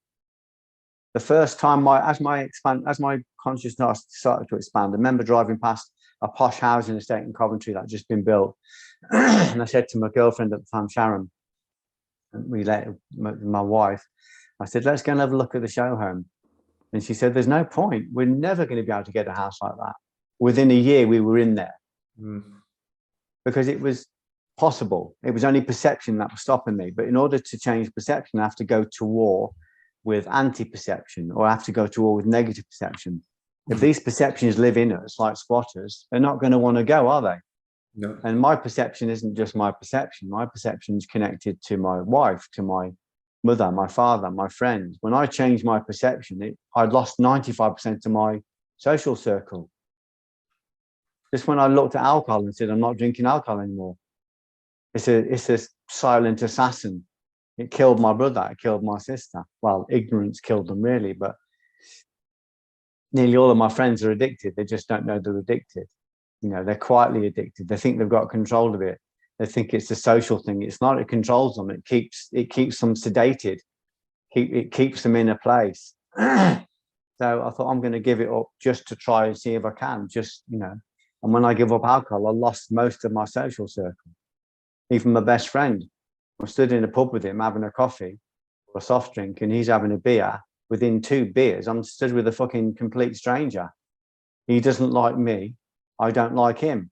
The first time as my consciousness started to expand, I remember driving past a posh housing estate in Coventry that had just been built. And I said to my girlfriend at the time, Sharon, and my wife, I said, let's go and have a look at the show home. And she said, there's no point. We're never going to be able to get a house like that. Within a year, we were in there. Because it was possible. It was only perception that was stopping me. But in order to change perception, I have to go to war with anti-perception, or I have to go to war with negative perception. If these perceptions live in us like squatters, they're not going to want to go, are they? No. And my perception isn't just my perception. My perception is connected to my wife, to my mother, my father, my friends. When I changed my perception, I'd lost 95% of my social circle. Just when I looked at alcohol and said, I'm not drinking alcohol anymore. It's a silent assassin. It killed my brother. It killed my sister. Well, ignorance killed them, really. But nearly all of my friends are addicted. They just don't know they're addicted. You know, they're quietly addicted. They think they've got control of it. They think it's a social thing. It's not. It controls them. It keeps them sedated. It keeps them in a place. So I thought, I'm going to give it up just to try and see if I can. Just, you know. And when I give up alcohol, I lost most of my social circle. Even my best friend. I stood in a pub with him having a coffee or a soft drink, and he's having a beer. Within 2 beers, I'm stood with a fucking complete stranger. He doesn't like me. I don't like him,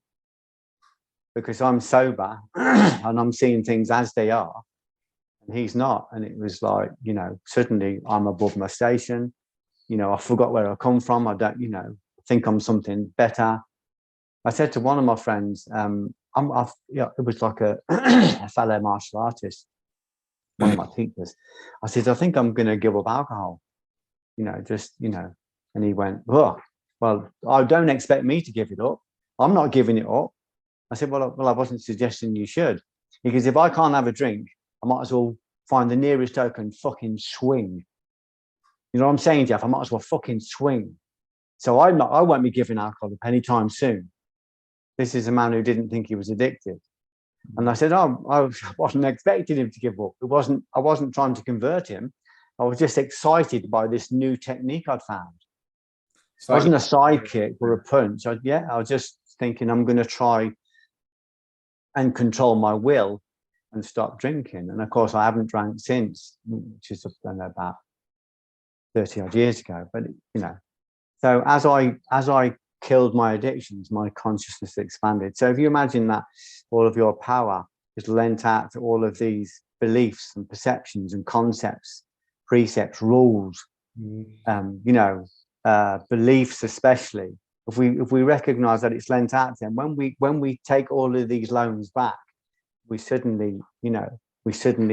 because I'm sober and I'm seeing things as they are, and he's not. And it was like, you know, suddenly I'm above my station. You know, I forgot where I come from. I don't, you know, think I'm something better. I said to one of my friends, it was like a, a fellow martial artist, one of my teachers. I said, I think I'm going to give up alcohol, you know, just, you know. And he went, oh, well, I don't expect me to give it up. I'm not giving it up. I said, well, I wasn't suggesting you should. Because if I can't have a drink, I might as well find the nearest token and fucking swing. You know what I'm saying, Geoff? I might as well fucking swing. So I won't be giving alcohol up anytime soon. This is a man who didn't think he was addicted. And I said, oh, I wasn't expecting him to give up. I wasn't trying to convert him. I was just excited by this new technique I'd found. It wasn't a sidekick or a punch. I was just thinking, I'm going to try and control my will and stop drinking. And of course, I haven't drank since, which is, I don't know, about 30 odd years ago. But, you know, so as I killed my addictions, my consciousness expanded. So if you imagine that all of your power is lent out to all of these beliefs and perceptions and concepts, precepts, rules, you know, beliefs especially, if we recognize that it's lent out to them, when we take all of these loans back, we suddenly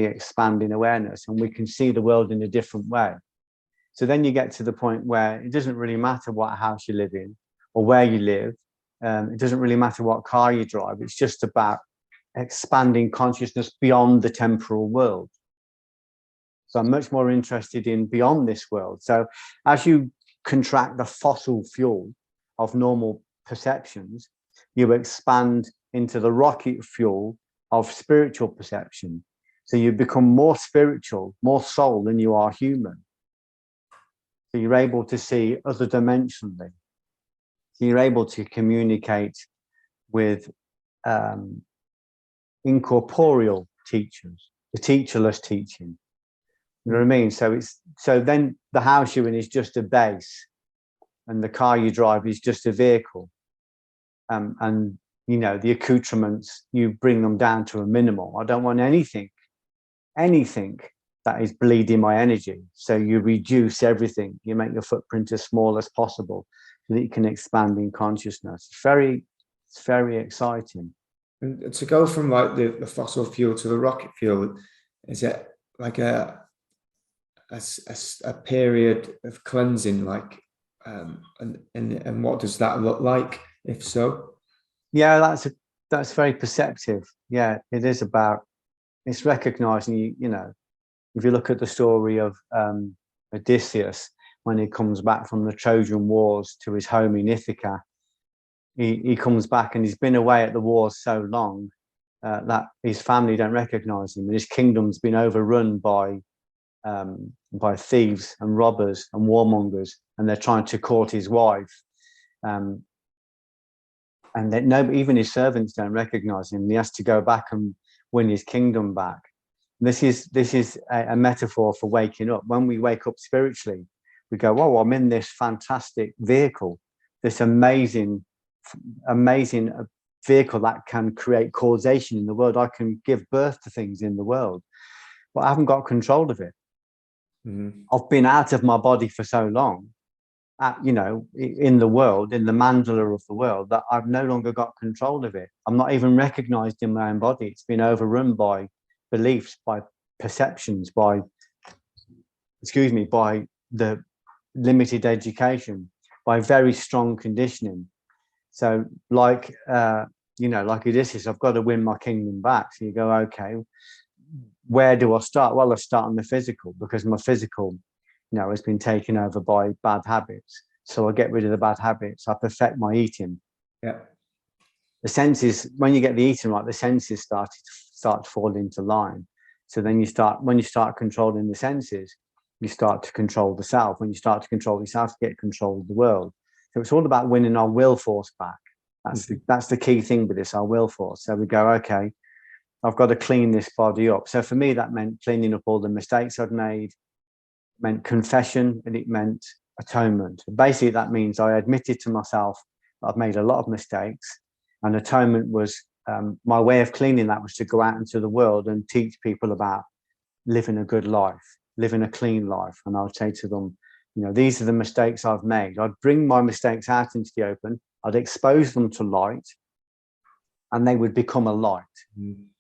expand in awareness, and we can see the world in a different way. So then you get to the point where it doesn't really matter what house you live in or where you live. It doesn't really matter what car you drive. It's just about expanding consciousness beyond the temporal world. So I'm much more interested in beyond this world. So as you contract the fossil fuel of normal perceptions, you expand into the rocket fuel of spiritual perception. So you become more spiritual, more soul than you are human. So you're able to see other dimensionally. So you're able to communicate with incorporeal teachers, the teacherless teaching. You know what I mean? So then the house you're in is just a base, and the car you drive is just a vehicle. And you know, the accoutrements, you bring them down to a minimal. I don't want anything that is bleeding my energy. So you reduce everything. You make your footprint as small as possible so that you can expand in consciousness. It's very exciting. And to go from like the fossil fuel to the rocket fuel, is it like a period of cleansing, like, and what does that look like, if so? Yeah, that's very perceptive. Yeah, it is about, it's recognizing, you know, if you look at the story of Odysseus, when he comes back from the Trojan Wars to his home in Ithaca, he comes back, and he's been away at the wars so long that his family don't recognize him, and his kingdom's been overrun by by thieves and robbers and warmongers, and they're trying to court his wife. And that even his servants don't recognize him. He has to go back and win his kingdom back. This is a metaphor for waking up. When we wake up spiritually, we go, "Oh, I'm in this fantastic vehicle, this amazing vehicle that can create causation in the world. I can give birth to things in the world, but I haven't got control of it. I've been out of my body for so long, in the world, in the mandala of the world, that I've no longer got control of it. I'm not even recognized in my own body. It's been overrun by beliefs, by perceptions, by the limited education, by very strong conditioning. So like Odysseus, I've got to win my kingdom back. So you go, okay, where do I start? Well, I start on the physical, because my physical, has been taken over by bad habits. So I get rid of the bad habits. I perfect my eating. Yeah. The senses, when you get the eating right, the senses start to fall into line. So then when you start controlling the senses, you start to control the self. When you start to control yourself, you get control of the world. So it's all about winning our will force back. That's the key thing with this, our will force. So we go, okay, I've got to clean this body up. So for me, that meant cleaning up all the mistakes I'd made, meant confession, and it meant atonement. Basically, that means I admitted to myself that I've made a lot of mistakes, and atonement was my way of cleaning that was to go out into the world and teach people about living a good life, living a clean life. And I would say to them, these are the mistakes I've made. I'd bring my mistakes out into the open. I'd expose them to light, and they would become a light,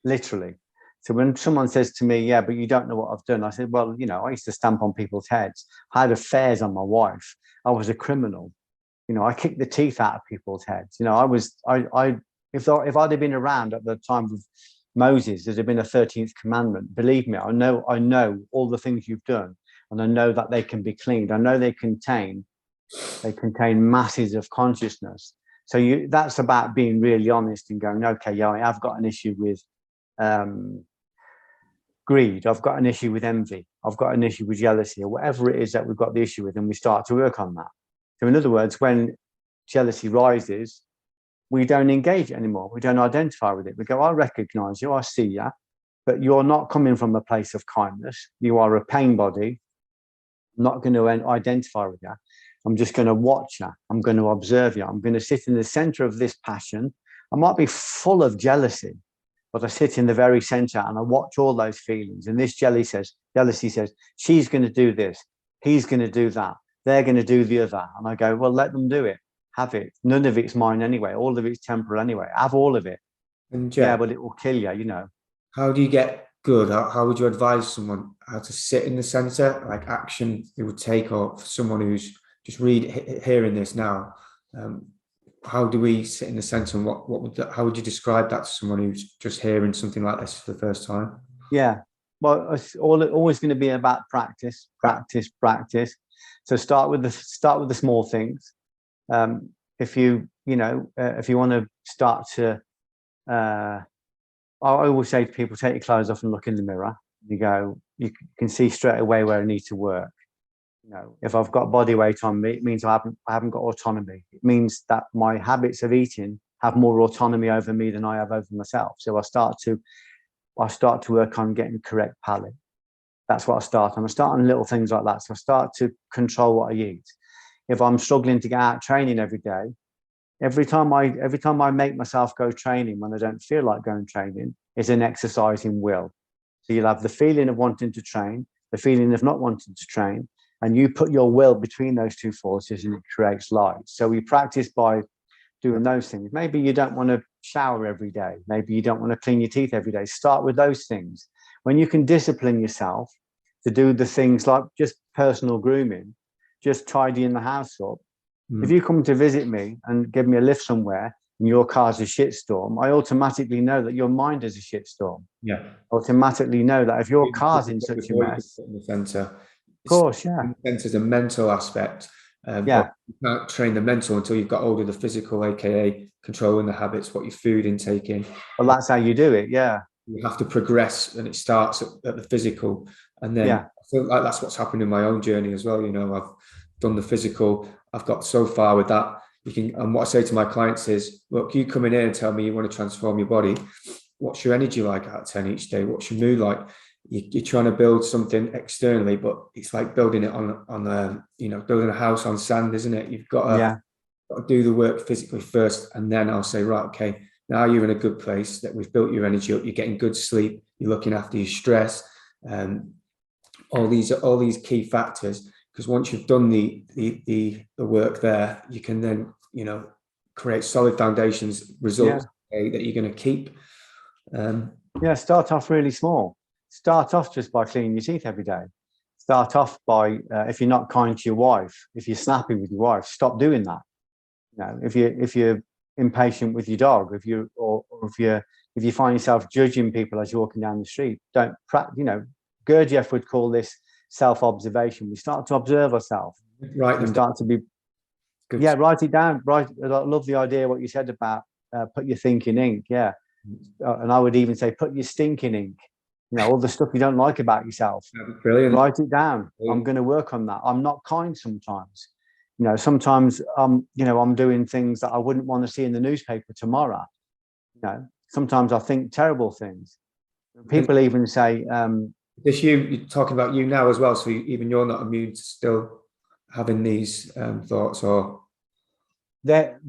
literally. So when someone says to me, yeah, but you don't know what I've done, I said, well, I used to stamp on people's heads. I had affairs on my wife. I was a criminal. I kicked the teeth out of people's heads. If I'd have been around at the time of Moses, there'd have been a 13th commandment. Believe me, I know all the things you've done, and I know that they can be cleaned. I know they contain masses of consciousness. So that's about being really honest and going, okay, yeah, I have got an issue with greed. I've got an issue with envy. I've got an issue with jealousy, or whatever it is that we've got the issue with, and we start to work on that. So in other words, when jealousy rises, we don't engage it anymore. We don't identify with it. We go, I recognize you, I see you, but you're not coming from a place of kindness. You are a pain body. I'm not going to identify with you. I'm just going to watch you. I'm going to observe you. I'm going to sit in the center of this passion. I might be full of jealousy, but I sit in the very center and I watch all those feelings. And this jealousy says, she's going to do this. He's going to do that. They're going to do the other. And I go, well, let them do it. Have it. None of it's mine anyway. All of it's temporal anyway. Have all of it. And Geoff, yeah, but it will kill you, How do you get good? How would you advise someone how to sit in the center, like action it would take, or for someone who's just hearing this now? How do we sit in the center, and how would you describe that to someone who's just hearing something like this for the first time? Yeah, well, it's always going to be about practice. So start with the small things. If you want to start to, I always say to people, take your clothes off and look in the mirror. You can see straight away where I need to work. If I've got body weight on me, it means I haven't got autonomy. It means that my habits of eating have more autonomy over me than I have over myself. So I start to work on getting correct palate. That's what I start on. I start on little things like that. So I start to control what I eat. If I'm struggling to get out training every day, every time I make myself go training when I don't feel like going training, is an exercise in will. So you'll have the feeling of wanting to train, the feeling of not wanting to train, and you put your will between those two forces and it creates light. So we practice by doing those things. Maybe you don't want to shower every day. Maybe you don't want to clean your teeth every day. Start with those things. When you can discipline yourself to do the things like just personal grooming, just tidying the house up. If you come to visit me and give me a lift somewhere and your car's a shitstorm, I automatically know that your mind is a shitstorm. Yeah. Automatically know that if your car's in such a mess. In the center. Of course, yeah. The center is a mental aspect. Yeah. You can't train the mental until you've got hold of the physical, aka controlling the habits, what your food intake in. Well, that's how you do it, yeah. You have to progress, and it starts at the physical, and then feel like that's what's happened in my own journey as well. You know, I've done the physical. I've got so far with that. You can, and what I say to my clients is, look, you come in here and tell me you want to transform your body. What's your energy like out of 10 each day? What's your mood like? You're trying to build something externally, but it's like building it on you know, building a house on sand, isn't it? You've Yeah. got to do the work physically first, and then I'll say, right, okay, now you're in a good place, that we've built your energy up, you're getting good sleep, you're looking after your stress, all these key factors. Because once you've done the work there, you can then, you know, create solid foundations, results that you're going to keep. Yeah, start off really small. Start off just by cleaning your teeth every day. Start off by, if you're not kind to your wife, if you're snappy with your wife, stop doing that. You know, if you're impatient with your dog, if you find yourself judging people as you're walking down the street, don't practice. You know, Gurdjieff would call this self-observation. We start to observe ourselves. Right. And start to be. Good. Yeah, write it down. I love the idea what you said about put your thinking ink. Yeah. And I would even say, put your stinking ink, you know, all the stuff you don't like about yourself. Brilliant. Write it down. I'm going to work on that. I'm not kind sometimes. You know, sometimes, you know, I'm doing things that I wouldn't want to see in the newspaper tomorrow. You know, sometimes I think terrible things. People even say, you're talking about you now as well. So even you're not immune to still having these thoughts, or they're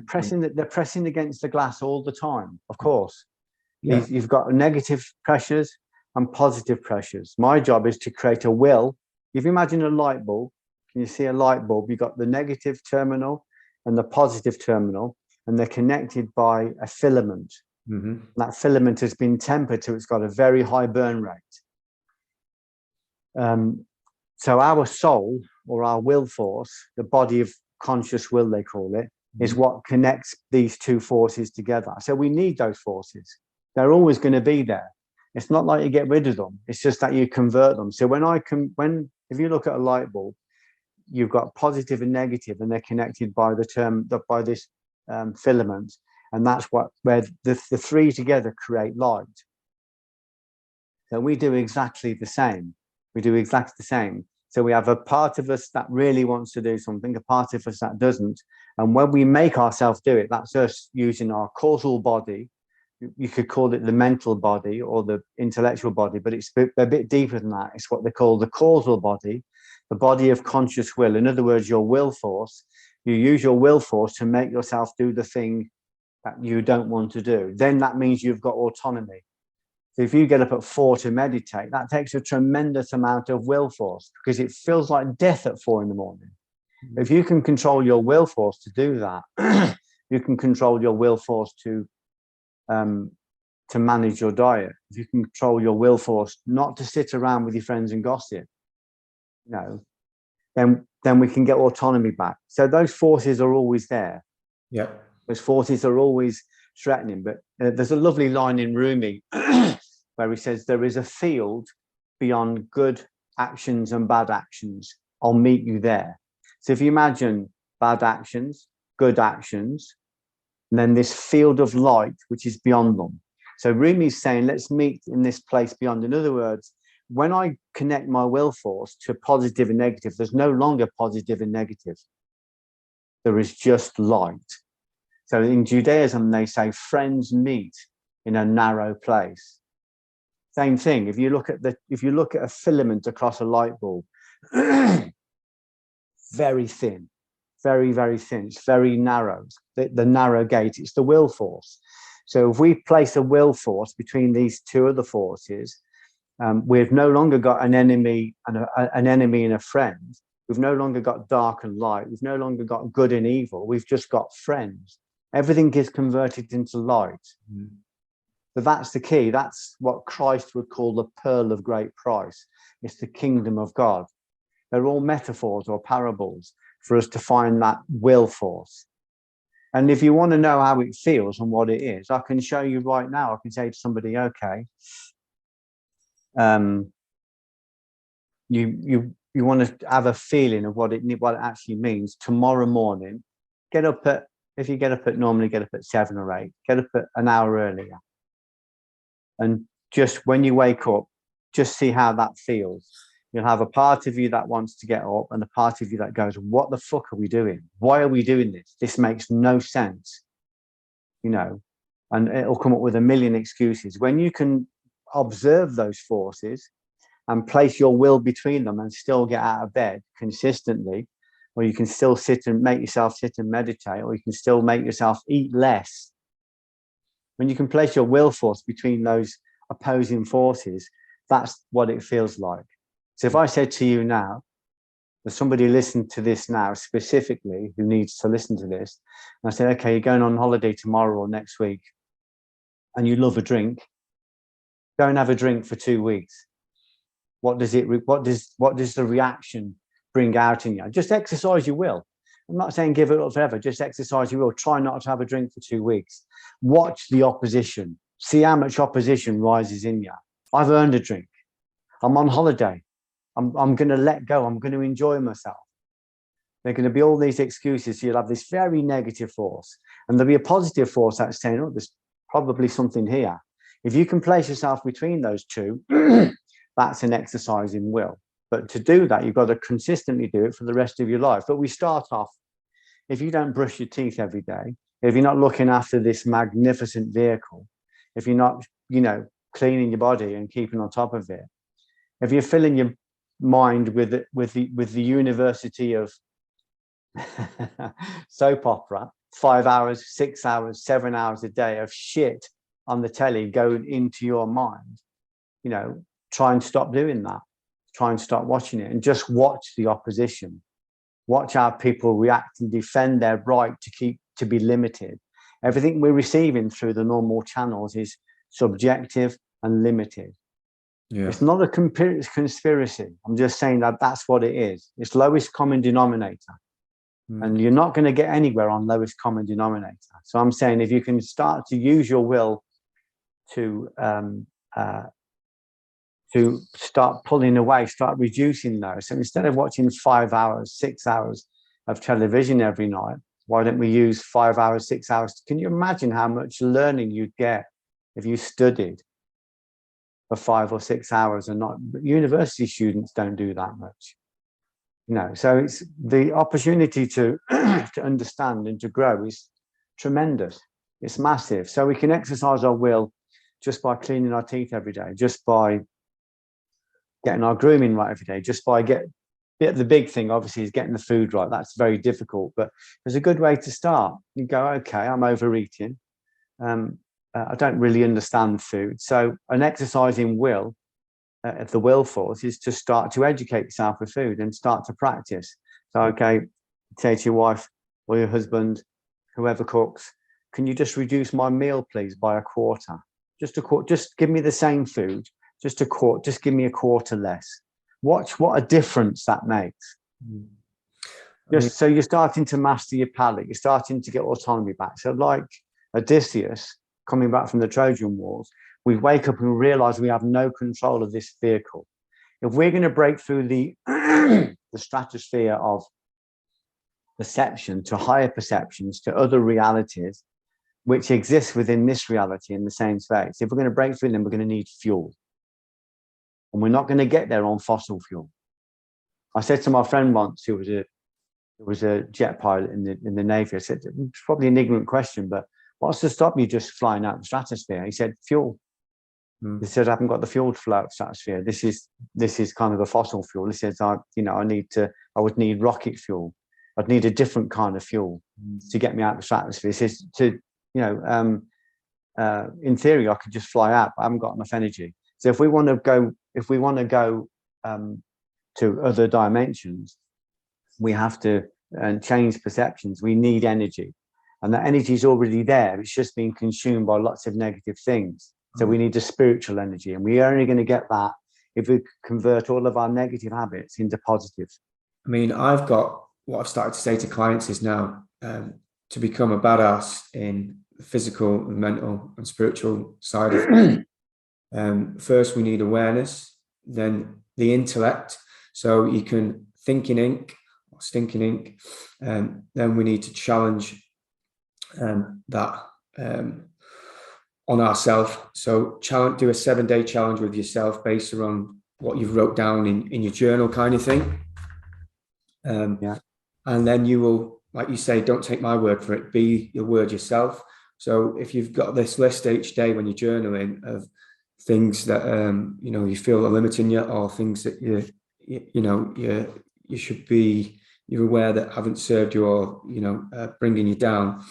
pressing against the glass all the time, of course. Yeah. You've got negative pressures and positive pressures. My job is to create a will. If you imagine a light bulb, can you see a light bulb? You've got the negative terminal and the positive terminal, and they're connected by a filament. Mm-hmm. That filament has been tempered to it's got a very high burn rate. So our soul, or our will force, the body of conscious will, they call it, is what connects these two forces together. So we need those forces. They're always going to be there. It's not like you get rid of them. It's just that you convert them. So if you look at a light bulb, you've got positive and negative, and they're connected by this filament, and that's where the three together create light. So we do exactly the same. So we have a part of us that really wants to do something, a part of us that doesn't. And when we make ourselves do it, that's us using our causal body. You could call it the mental body or the intellectual body, but it's a bit deeper than that. It's what they call the causal body, the body of conscious will. In other words, your will force. You use your will force to make yourself do the thing that you don't want to do. Then that means you've got autonomy. So if you get up at 4 to meditate, that takes a tremendous amount of will force, because it feels like death at 4 in the morning. If you can control your will force to do that, you can control your will force to manage your diet. If you can control your will force not to sit around with your friends and gossip, you know, then we can get autonomy back. So those forces are always there. Yeah, those forces are always threatening. But there's a lovely line in Rumi where he says, there is a field beyond good actions and bad actions. I'll meet you there. So if you imagine bad actions, good actions, and then this field of light, which is beyond them. So Rumi's saying, let's meet in this place beyond. In other words, when I connect my will force to positive and negative, there's no longer positive and negative. There is just light. So in Judaism, they say friends meet in a narrow place. Same thing. If you look at a filament across a light bulb, very thin, very, very thin. It's very narrow. The narrow gate, it's the will force. So if we place a will force between these two other forces, we've no longer got an enemy and a friend. We've no longer got dark and light. We've no longer got good and evil. We've just got friends. Everything is converted into light. So that's the key. That's what Christ would call the pearl of great price. It's the kingdom of God. They're all metaphors or parables for us to find that will force. And if you want to know how it feels and what it is, I can show you right now. I can say to somebody, okay, you want to have a feeling of what it actually means. Tomorrow morning, if you normally get up at 7 or 8, get up at an hour earlier. And just when you wake up, just see how that feels. You'll have a part of you that wants to get up and a part of you that goes, what the fuck are we doing? Why are we doing this? This makes no sense, you know, and it'll come up with a million excuses. When you can observe those forces and place your will between them and still get out of bed consistently, or you can still sit and make yourself sit and meditate, or you can still make yourself eat less. When you can place your will force between those opposing forces, that's what it feels like. So if I said to you now, there's somebody listening to this now specifically who needs to listen to this, and I said, okay, you're going on holiday tomorrow or next week, and you love a drink, go and have a drink for 2 weeks. What does the reaction bring out in you? Just exercise your will. I'm not saying give it up forever, just exercise your will. Try not to have a drink for 2 weeks. Watch the opposition. See how much opposition rises in you. I've earned a drink. I'm on holiday. I'm going to let go. I'm going to enjoy myself. There are going to be all these excuses. So you'll have this very negative force. And there'll be a positive force that's saying, oh, there's probably something here. If you can place yourself between those two, that's an exercise in will. But to do that, you've got to consistently do it for the rest of your life. But we start off, if you don't brush your teeth every day, if you're not looking after this magnificent vehicle, if you're not, you know, cleaning your body and keeping on top of it, if you're filling your mind with the university of soap opera, 5 hours, 6 hours, 7 hours a day of shit on the telly going into your mind, you know, try and stop doing that. Try and stop watching it and just watch the opposition. Watch how people react and defend their right to be limited. Everything we're receiving through the normal channels is subjective and limited. Yeah. It's not a conspiracy. I'm just saying that that's what it is. It's lowest common denominator. And you're not going to get anywhere on lowest common denominator. So I'm saying if you can start to use your will to start pulling away, start reducing those. So instead of watching 5 hours, 6 hours of television every night, why don't we use 5 hours, 6 hours? Can you imagine how much learning you'd get if you studied for 5 or 6 hours and not? University students don't do that much. You know, so it's the opportunity to to understand and to grow is tremendous. It's massive. So we can exercise our will just by cleaning our teeth every day, just by getting our grooming right every day, just by the big thing obviously is getting the food right. That's very difficult, but there's a good way to start. You go, okay, I'm overeating. I don't really understand food. So an exercise in will, if the will force, is to start to educate yourself with food and start to practice. So, okay, say to your wife or your husband, whoever cooks, can you just reduce my meal, please, by a quarter? Just a quarter. Just give me the same food. Just a quarter. Just give me a quarter less. Watch what a difference that makes. So you're starting to master your palate. You're starting to get autonomy back. So like Odysseus coming back from the Trojan Wars, we wake up and realize we have no control of this vehicle. If we're going to break through the stratosphere of perception to higher perceptions, to other realities, which exist within this reality in the same space, if we're going to break through them, we're going to need fuel. And we're not going to get there on fossil fuel. I said to my friend once, who was a jet pilot in the Navy, I said, it's probably an ignorant question, but what's to stop you just flying out the stratosphere? He said, fuel. He said, I haven't got the fuel to fly out the stratosphere. This is kind of the fossil fuel. He says, I would need rocket fuel. I'd need a different kind of fuel to get me out the stratosphere. He says, in theory, I could just fly out, but I haven't got enough energy. So if we want to go to other dimensions, we have to change perceptions. We need energy, and that energy is already there. It's just being consumed by lots of negative things. So we need a spiritual energy, and we're only going to get that if we convert all of our negative habits into positive. I mean, I've got what I've started to say to clients is now to become a badass in the physical, the mental, and spiritual side of it. First, we need awareness, then the intellect, so you can think in ink or stinking ink. Then we need to challenge that on ourselves. So do a 7-day challenge with yourself based around what you've wrote down in your journal kind of thing. Yeah. And then you will, like you say, don't take my word for it, be your word yourself. So if you've got this list each day when you're journaling of things that, you know, you feel are limiting you, or things that you should be, you're aware that haven't served you, or, you know, bringing you down,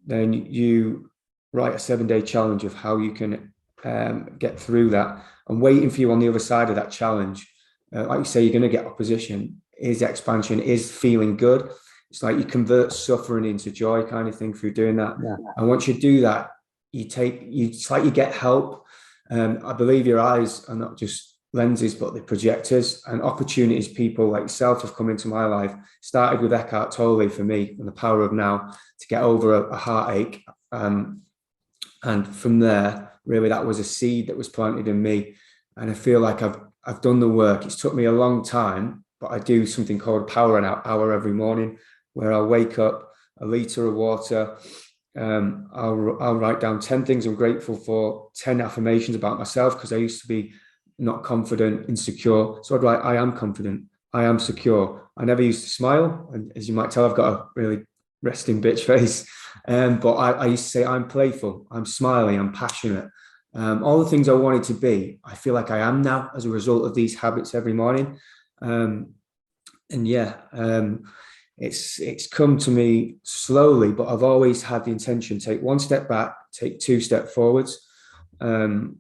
then you write a 7-day challenge of how you can get through that. And waiting for you on the other side of that challenge, like you say, you're going to get opposition, is expansion, is feeling good. It's like you convert suffering into joy kind of thing through doing that. Yeah. And once you do that, it's like you get help. I believe your eyes are not just lenses, but the projectors, and opportunities. People like yourself have come into my life. Started with Eckhart Tolle for me, and the power of now, to get over a heartache. And from there, really, that was a seed that was planted in me. And I feel like I've done the work. It's took me a long time, but I do something called power hour every morning, where I'll wake up, a litre of water. I'll write down 10 things I'm grateful for, 10 affirmations about myself, because I used to be not confident, insecure. So I'd write, I am confident, I am secure. I never used to smile. And as you might tell, I've got a really resting bitch face. But I used to say, I'm playful, I'm smiling, I'm passionate. All the things I wanted to be, I feel like I am now as a result of these habits every morning. It's come to me slowly, but I've always had the intention, take one step back, take 2 steps forwards. And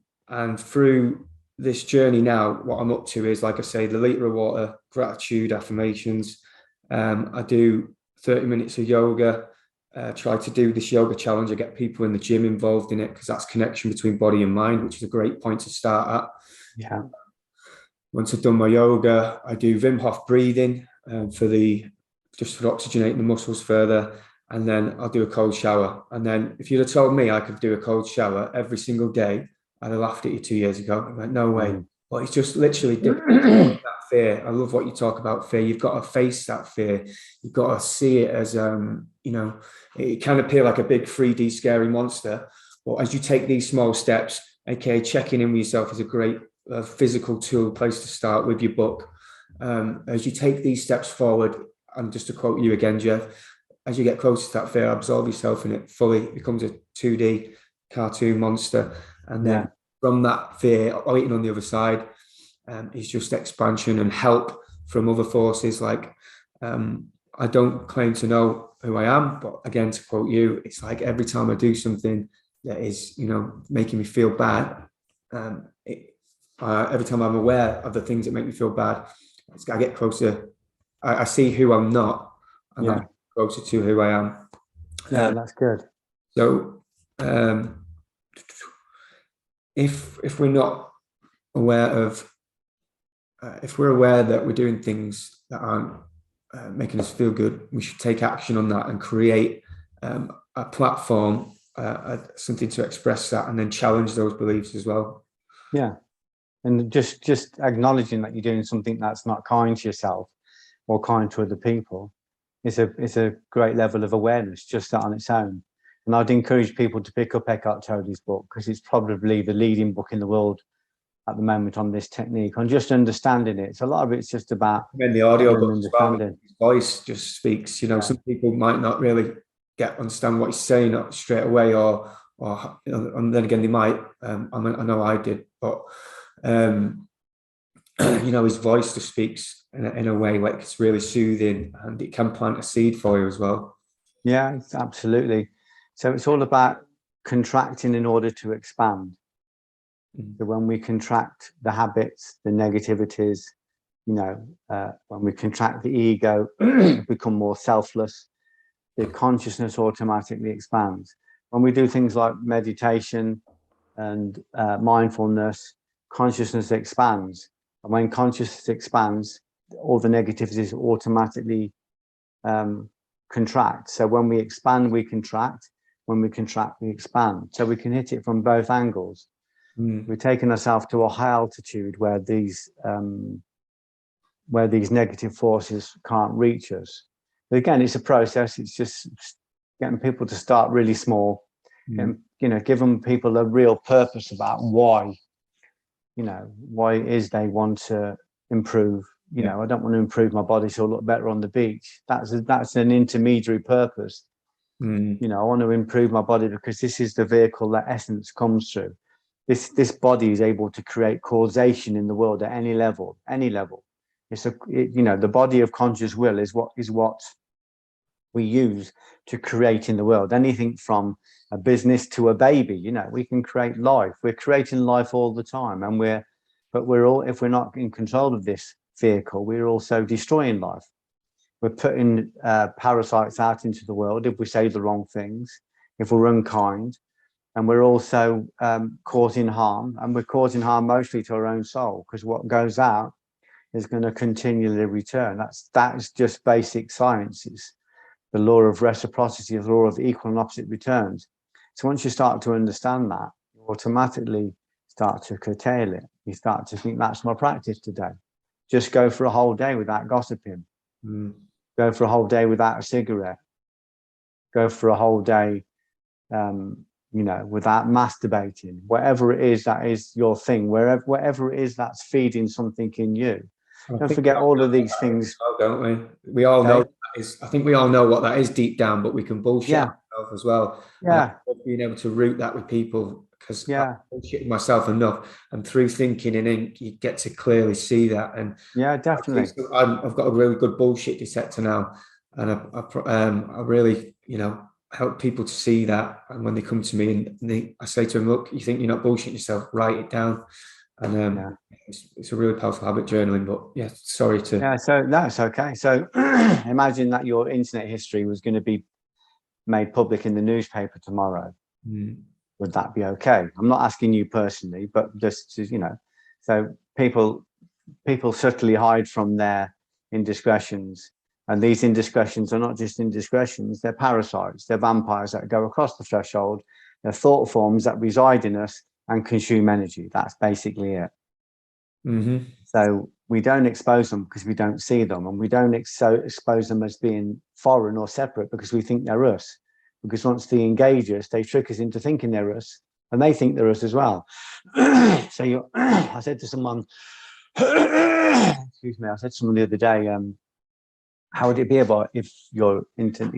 through this journey now, what I'm up to is, like I say, the litre of water, gratitude, affirmations. I do 30 minutes of yoga, try to do this yoga challenge. I get people in the gym involved in it, because that's connection between body and mind, which is a great point to start at. Yeah. Once I've done my yoga, I do Wim Hof breathing for oxygenating the muscles further. And then I'll do a cold shower. And then if you'd have told me I could do a cold shower every single day, I'd have laughed at you 2 years ago. I went, no way. But it's just literally that fear. I love what you talk about, fear. You've got to face that fear. You've got to see it as, it can appear like a big 3D scary monster. But as you take these small steps, aka checking in with yourself is a great physical tool, place to start with your book. As you take these steps forward, and just to quote you again, Geoff, as you get closer to that fear, absorb yourself in it fully. It becomes a 2D cartoon monster. And then from that fear, waiting on the other side, is just expansion and help from other forces. Like, I don't claim to know who I am, but again, to quote you, it's like every time I do something that is, making me feel bad, every time I'm aware of the things that make me feel bad, I get closer. I see who I'm not, and I'm closer to who I am. Yeah, that's good. So, if we're not aware of, if we're aware that we're doing things that aren't making us feel good, we should take action on that and create a platform, something to express that, and then challenge those beliefs as well. Yeah, and just acknowledging that you're doing something that's not kind to yourself or kind to other people is a great level of awareness, just that on its own. And I'd encourage people to pick up Eckhart Tolle's book, because it's probably the leading book in the world at the moment on this technique, on just understanding it. So a lot of it's just about the audio book, understanding. His voice just speaks. Some people might not really understand what he's saying straight away, or and then again they might. I know I did, but his voice just speaks in a way like it's really soothing, and it can plant a seed for you as well. Yeah, absolutely. So it's all about contracting in order to expand. So when we contract the habits, the negativities, when we contract the ego, become more selfless, the consciousness automatically expands. When we do things like meditation and mindfulness, consciousness expands. And when consciousness expands, all the negativities automatically contract. So when we expand, we contract. When we contract, we expand. So we can hit it from both angles. We're taking ourselves to a high altitude where these negative forces can't reach us. But again, it's a process. It's just getting people to start really small, and, you know, giving people a real purpose about why, you know, why it is they want to improve. You know, I don't want to improve my body so I look better on the beach. That's an intermediary purpose. You know, I want to improve my body because this is the vehicle that essence comes through. This body is able to create causation in the world at any level, any level. You know, the body of conscious will is what we use to create in the world. Anything from a business to a baby, you know, we can create life. We're creating life all the time, and we're all, if we're not in control of this vehicle, we're also destroying life. We're putting parasites out into the world if we say the wrong things, if we're unkind, and we're also causing harm, and we're causing harm mostly to our own soul, because what goes out is going to continually return. That's just basic science. It's the law of reciprocity, the law of equal and opposite returns. So once you start to understand that, you automatically start to curtail it. You start to think, that's my practice today. Just go for a whole day without gossiping. Go for a whole day without a cigarette. Go for a whole day, you know, without masturbating. Whatever it is that is your thing, whatever it is that's feeding something in you. Don't forget all of these things, don't we? We all know. I think we all know what that is deep down, but we can bullshit ourselves as well. Yeah. And being able to root that with people, because I'm bullshitting myself enough, and through thinking in ink, you get to clearly see that. And definitely. I've got a really good bullshit detector now, and I really, you know, help people to see that. And when they come to me and I say to them, look, you think you're not bullshitting yourself, write it down. And it's a really powerful habit, journaling. But sorry to. So that's okay. So imagine that your internet history was going to be made public in the newspaper tomorrow. Would that be okay? I'm not asking you personally, but just, you know, so people subtly hide from their indiscretions, and these indiscretions are not just indiscretions, they're parasites, they're vampires that go across the threshold, they're thought forms that reside in us and consume energy. That's basically it. So we don't expose them because we don't see them, and we don't expose them as being foreign or separate because we think they're us. Because once they engage us, they trick us into thinking they're us, and they think they're us as well. So I said to someone, excuse me, I said to someone the other day, how would it be about if your internet?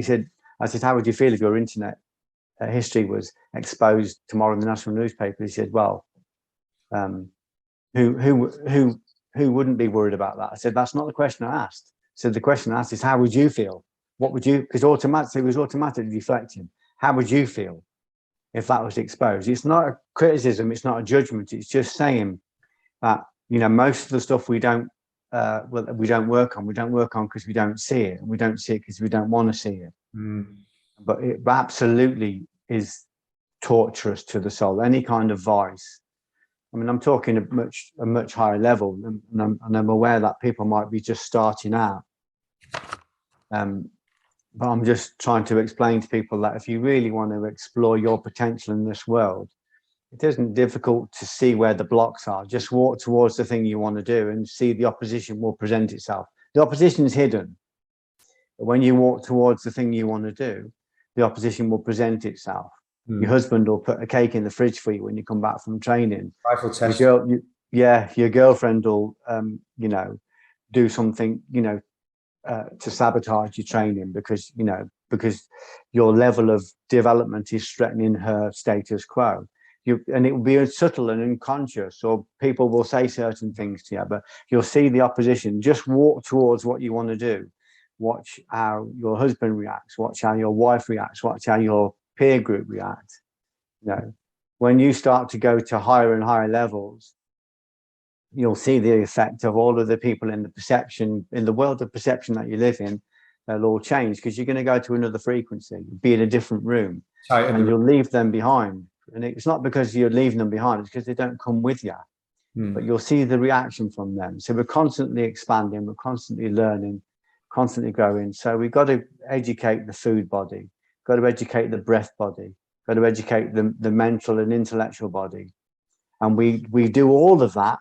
I said, how would you feel if your internet history was exposed tomorrow in the national newspaper? He said, well, who wouldn't be worried about that? I said, that's not the question I asked. So the question I asked is, how would you feel? What would you, because it was automatically deflecting. How would you feel if that was exposed? It's not a criticism, it's not a judgment. It's just saying that, you know, most of the stuff we don't work on because we don't see it, and we don't see it because we don't want to see it. But it absolutely is torturous to the soul. Any kind of vice. I mean, I'm talking a much higher level, and I'm aware that people might be just starting out. But I'm just trying to explain to people that if you really want to explore your potential in this world, it isn't difficult to see where the blocks are. Just walk towards the thing you want to do and see the opposition will present itself. The opposition is hidden. But when you walk towards the thing you want to do, the opposition will present itself. Your husband will put a cake in the fridge for you when you come back from training. Rifle test. Your girlfriend will, you know, do something, you know, to sabotage your training because your level of development is threatening her status quo. And it will be subtle and unconscious, or people will say certain things to you, but you'll see the opposition. Just walk towards what you want to do. Watch how your husband reacts. Watch how your wife reacts. Watch how your peer group react. You know, when you start to go to higher and higher levels, you'll see the effect of all of the people in the world of perception that you live in. They'll all change because you're going to go to another frequency, be in a different room, and you'll leave them behind. And it's not because you're leaving them behind, it's because they don't come with you. But you'll see the reaction from them. So we're constantly expanding, we're constantly learning, constantly growing. So we've got to educate the food body, got to educate the breath body, got to educate the mental and intellectual body. And we do all of that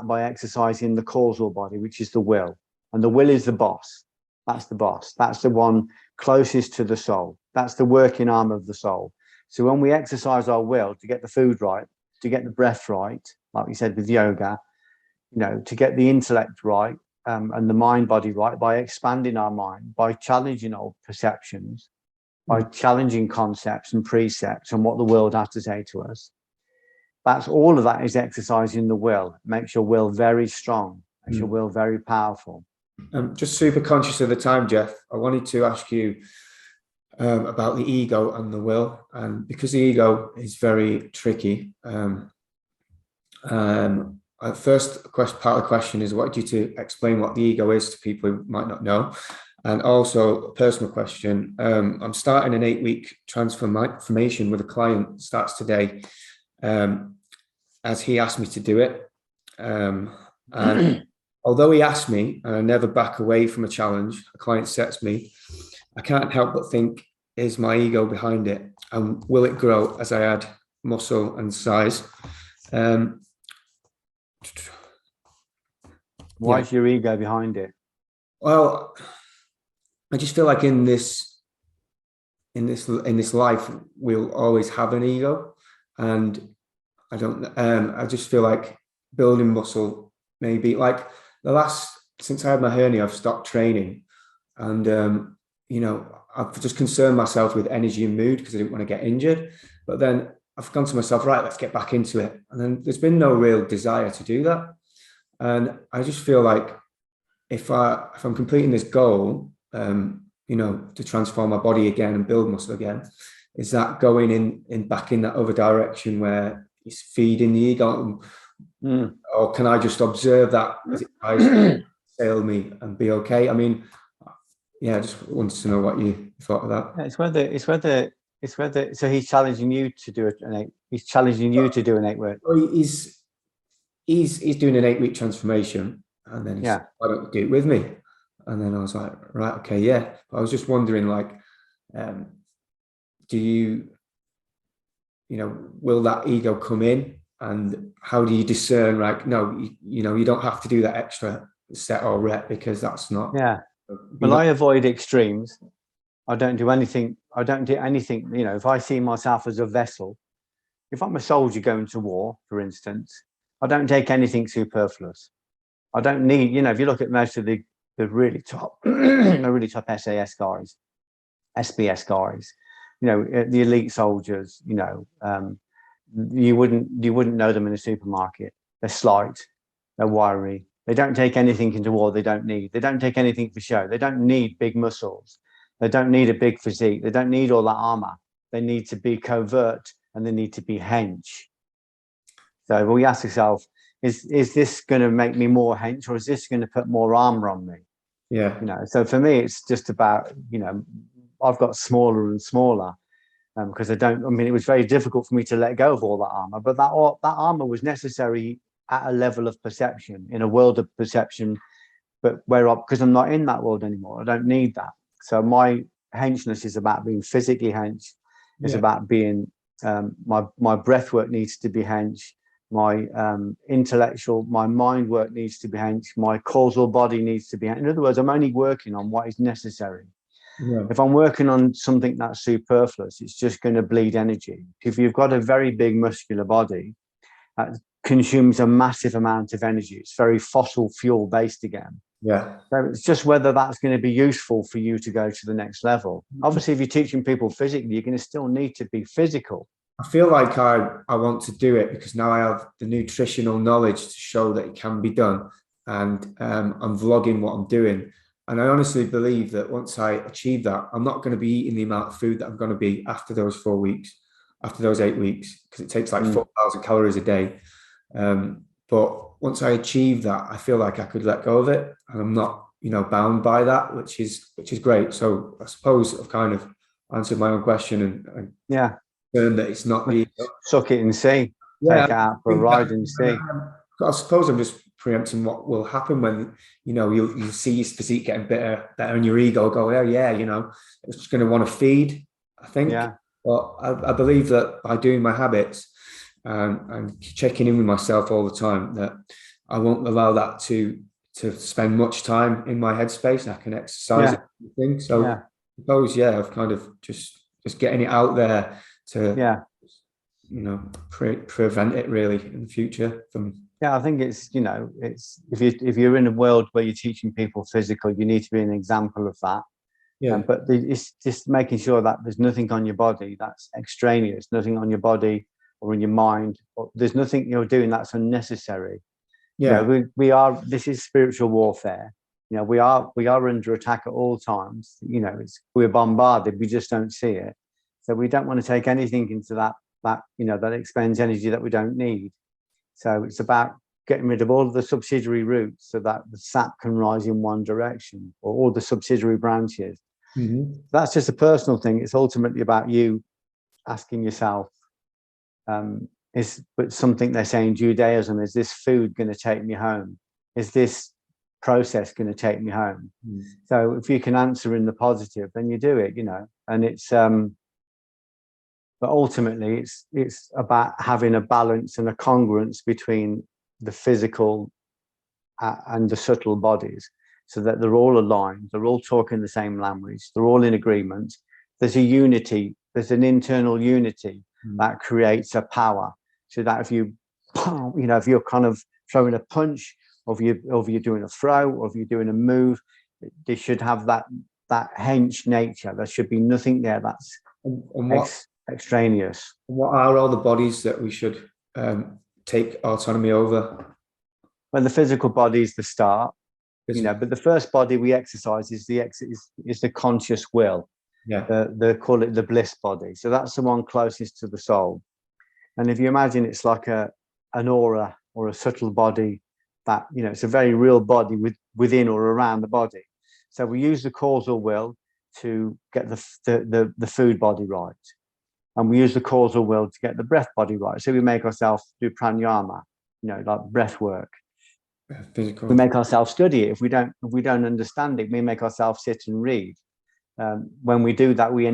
by exercising the causal body, which is the will. And the will is the boss. That's the boss. That's the one closest to the soul. That's the working arm of the soul. So when we exercise our will to get the food right, to get the breath right, like we said with yoga, to get the intellect right, and the mind body right, by expanding our mind, by challenging old perceptions, by challenging concepts and precepts and what the world has to say to us. That's all of that is exercising the will. It makes your will very strong, makes your will very powerful. I'm just super conscious of the time, Geoff. I wanted to ask you about the ego and the will, and because the ego is very tricky. First part of the question is, I want you to explain what the ego is to people who might not know. And also a personal question. I'm starting an 8-week transformation with a client, starts today, as he asked me to do it. And although he asked me, and I never back away from a challenge a client sets me, I can't help but think, is my ego behind it? And will it grow as I add muscle and size? Why is your ego behind it? Well, I just feel like in this life, we'll always have an ego, and I just feel like building muscle, maybe like since I had my hernia, I've stopped training, and I've just concerned myself with energy and mood because I didn't want to get injured. But then I've gone to myself, right, let's get back into it. And then there's been no real desire to do that. And I just feel like if I'm completing this goal, to transform my body again and build muscle again, is that going in back in that other direction where it's feeding the ego? Or can I just observe that as it tries to sail me and be okay? I mean, I just wanted to know what you thought of that. It's whether. So he's challenging you to do an 8. He's challenging you to do an 8 week. He's doing an 8-week transformation, and then he said, why don't you do it with me? And then I was like, right, okay, yeah. But I was just wondering, like, do you, will that ego come in, and how do you discern? Like, no, you don't have to do that extra set or rep because that's not. Yeah. Well, I avoid extremes. I don't do anything. If I see myself as a vessel, if I'm a soldier going to war, for instance, I don't take anything superfluous. I don't need, if you look at most of the really top, the really top SAS guys, SBS guys, the elite soldiers, you wouldn't know them in a supermarket. They're slight, they're wiry. They don't take anything into war they don't need. They don't take anything for show. They don't need big muscles. They don't need a big physique. They don't need all that armor. They need to be covert, and they need to be hench. So we ask ourselves, is this going to make me more hench, or is this going to put more armor on me? Yeah. So for me, it's just about, I've got smaller and smaller because it was very difficult for me to let go of all that armor, but that armor was necessary at a level of perception, in a world of perception, but because I'm not in that world anymore, I don't need that. So my henchness is about being physically hench. It's about being, my breath work needs to be hench. My my mind work needs to be hench. My causal body needs to be hench. In other words, I'm only working on what is necessary. Yeah. If I'm working on something that's superfluous, it's just going to bleed energy. If you've got a very big muscular body, that consumes a massive amount of energy. It's very fossil fuel based again. Yeah. So it's just whether that's going to be useful for you to go to the next level. Obviously, if you're teaching people physically, you're going to still need to be physical. I feel like I want to do it because now I have the nutritional knowledge to show that it can be done, and I'm vlogging what I'm doing. And I honestly believe that once I achieve that, I'm not going to be eating the amount of food that I'm going to be after those 4 weeks, after those 8 weeks, because it takes like 4,000 calories a day. But once I achieve that, I feel like I could let go of it, and I'm not, bound by that, which is great. So I suppose I've kind of answered my own question, and learned that it's not the suck it and see. Take it out for a ride and see. I suppose I'm just preempting what will happen when you see your physique getting better, and your ego go, it's just going to want to feed. I think, but I believe that by doing my habits and checking in with myself all the time, that I won't allow that to spend much time in my headspace, and I can exercise it. So I suppose, I've kind of just getting it out there to, Yeah. prevent it really in the future from. Yeah, I think it's, it's if you're in a world where you're teaching people physical, you need to be an example of that. Yeah. But it's just making sure that there's nothing on your body that's extraneous, nothing on your body or in your mind. Or there's nothing you're doing that's unnecessary. Yeah. We are. This is spiritual warfare. We are under attack at all times. We're bombarded. We just don't see it. So we don't want to take anything into that that expends energy that we don't need. So it's about getting rid of all of the subsidiary roots so that the sap can rise in one direction, or all the subsidiary branches. Mm-hmm. That's just a personal thing. It's ultimately about you asking yourself, but something they say in Judaism, is this food going to take me home? Is this process going to take me home? Mm. So if you can answer in the positive, then you do it, and it's, but ultimately it's about having a balance and a congruence between the physical and the subtle bodies, so that they're all aligned, they're all talking the same language, they're all in agreement. There's a unity, there's an internal unity that creates a power, so that if if you're kind of throwing a punch, or if you're doing a throw, or if you're doing a move, they should have that hench nature. There should be nothing there that's extraneous. What are all the bodies that we should take autonomy over? Well, the physical body is the start, but the first body we exercise is the conscious will. Yeah. They call it the bliss body. So that's the one closest to the soul. And if you imagine it's like an aura or a subtle body that, it's a very real body within or around the body. So we use the causal will to get the food body right. And we use the causal will to get the breath body right. So we make ourselves do pranayama, like breath work. Physical. We make ourselves study it. If we don't understand it, we make ourselves sit and read. When we do that, we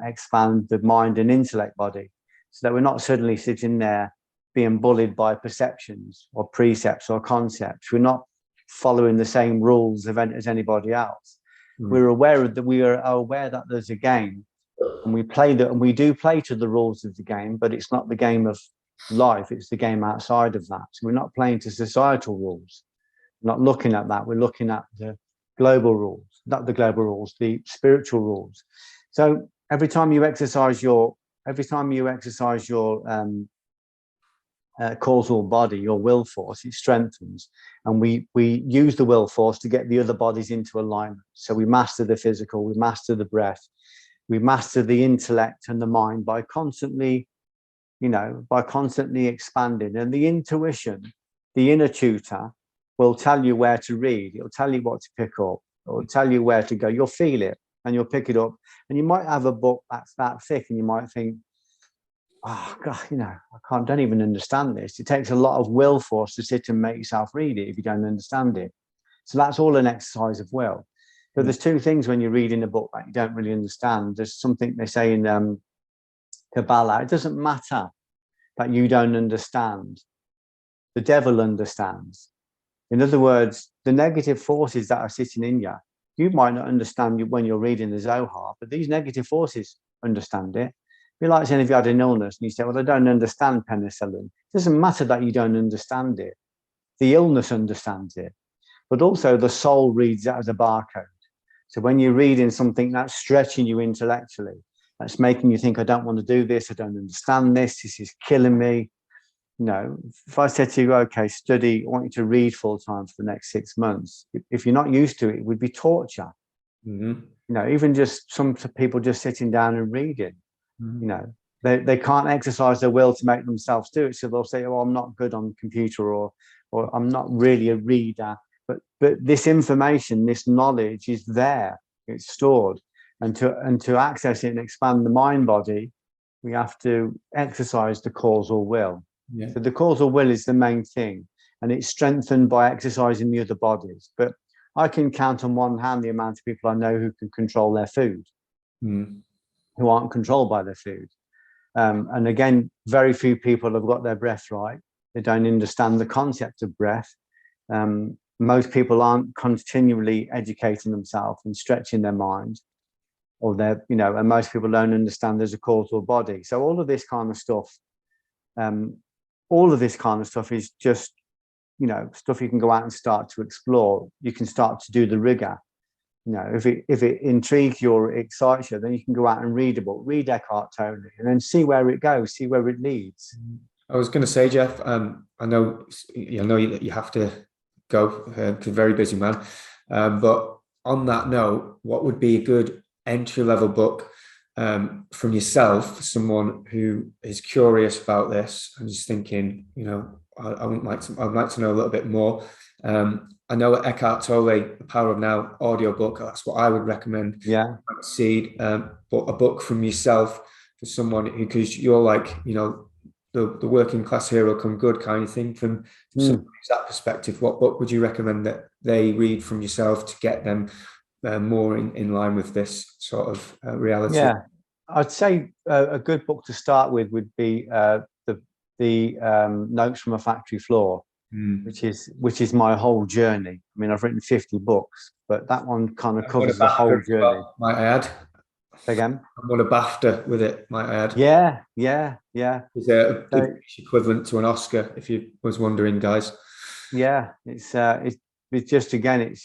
expand the mind and intellect body, so that we're not suddenly sitting there being bullied by perceptions or precepts or concepts. We're not following the same rules as anybody else. We're aware that there's a game, and we play that, and we do play to the rules of the game, but it's not the game of life, it's the game outside of that. So we're not playing to societal rules, we're not looking at that, we're looking at the global rules, not the global rules, the spiritual rules. So every time you exercise your causal body, your will force, it strengthens, and we use the will force to get the other bodies into alignment. So we master the physical, we master the breath, we master the intellect and the mind by constantly expanding. And the intuition, the inner tutor, will tell you where to read. It'll tell you what to pick up. It'll tell you where to go. You'll feel it and you'll pick it up. And you might have a book that's that thick and you might think, oh God, I don't even understand this. It takes a lot of will force to sit and make yourself read it if you don't understand it. So that's all an exercise of will. But there's two things when you're reading a book that you don't really understand. There's something they say in Kabbalah. It doesn't matter that you don't understand. The devil understands. In other words, the negative forces that are sitting in you, you might not understand when you're reading the Zohar, but these negative forces understand it. It'd be like saying if you had an illness and you say, well, I don't understand penicillin. It doesn't matter that you don't understand it. The illness understands it. But also the soul reads it as a barcode. So when you're reading something that's stretching you intellectually, that's making you think, I don't want to do this, I don't understand this is killing me. If I said to you, okay, study, I want you to read full time for the next 6 months. If you're not used to it, it would be torture. Even just some people just sitting down and reading, they can't exercise their will to make themselves do it. So they'll say, oh, I'm not good on the computer, or I'm not really a reader. But this information, this knowledge is there, it's stored. And to access it and expand the mind body, we have to exercise the causal will. Yeah. So the causal will is the main thing, and it's strengthened by exercising the other bodies. But I can count on one hand the amount of people I know who can control their food, who aren't controlled by their food. And again, very few people have got their breath right. They don't understand the concept of breath. Most people aren't continually educating themselves and stretching their mind. or they're, and most people don't understand there's a causal body. So all of this kind of stuff, is just, stuff you can go out and start to explore. You can start to do the rigor. If it intrigues you or excites you, then you can go out and read a book, read Eckhart Tolle, and then see where it goes, see where it leads. I was going to say, Geoff, I know you have to go because you're a very busy man. But on that note, what would be a good entry-level book from yourself for someone who is curious about this and just thinking, I'd like to know a little bit more. I know Eckhart Tolle, The Power of Now audiobook, that's what I would recommend. Yeah. Seed, but a book from yourself for someone who, because you're like, the working class hero come good kind of thing from that perspective. What book would you recommend that they read from yourself to get them more in line with this sort of reality? Yeah, I'd say a good book to start with would be the Notes from a Factory Floor, which is my whole journey. I mean, I've written 50 books, but that one kind of covers the whole journey. Well, might I add? Again? I won a BAFTA with it, might I add? Yeah. It's a British equivalent to an Oscar, if you was wondering, guys. Yeah, it's just, again, it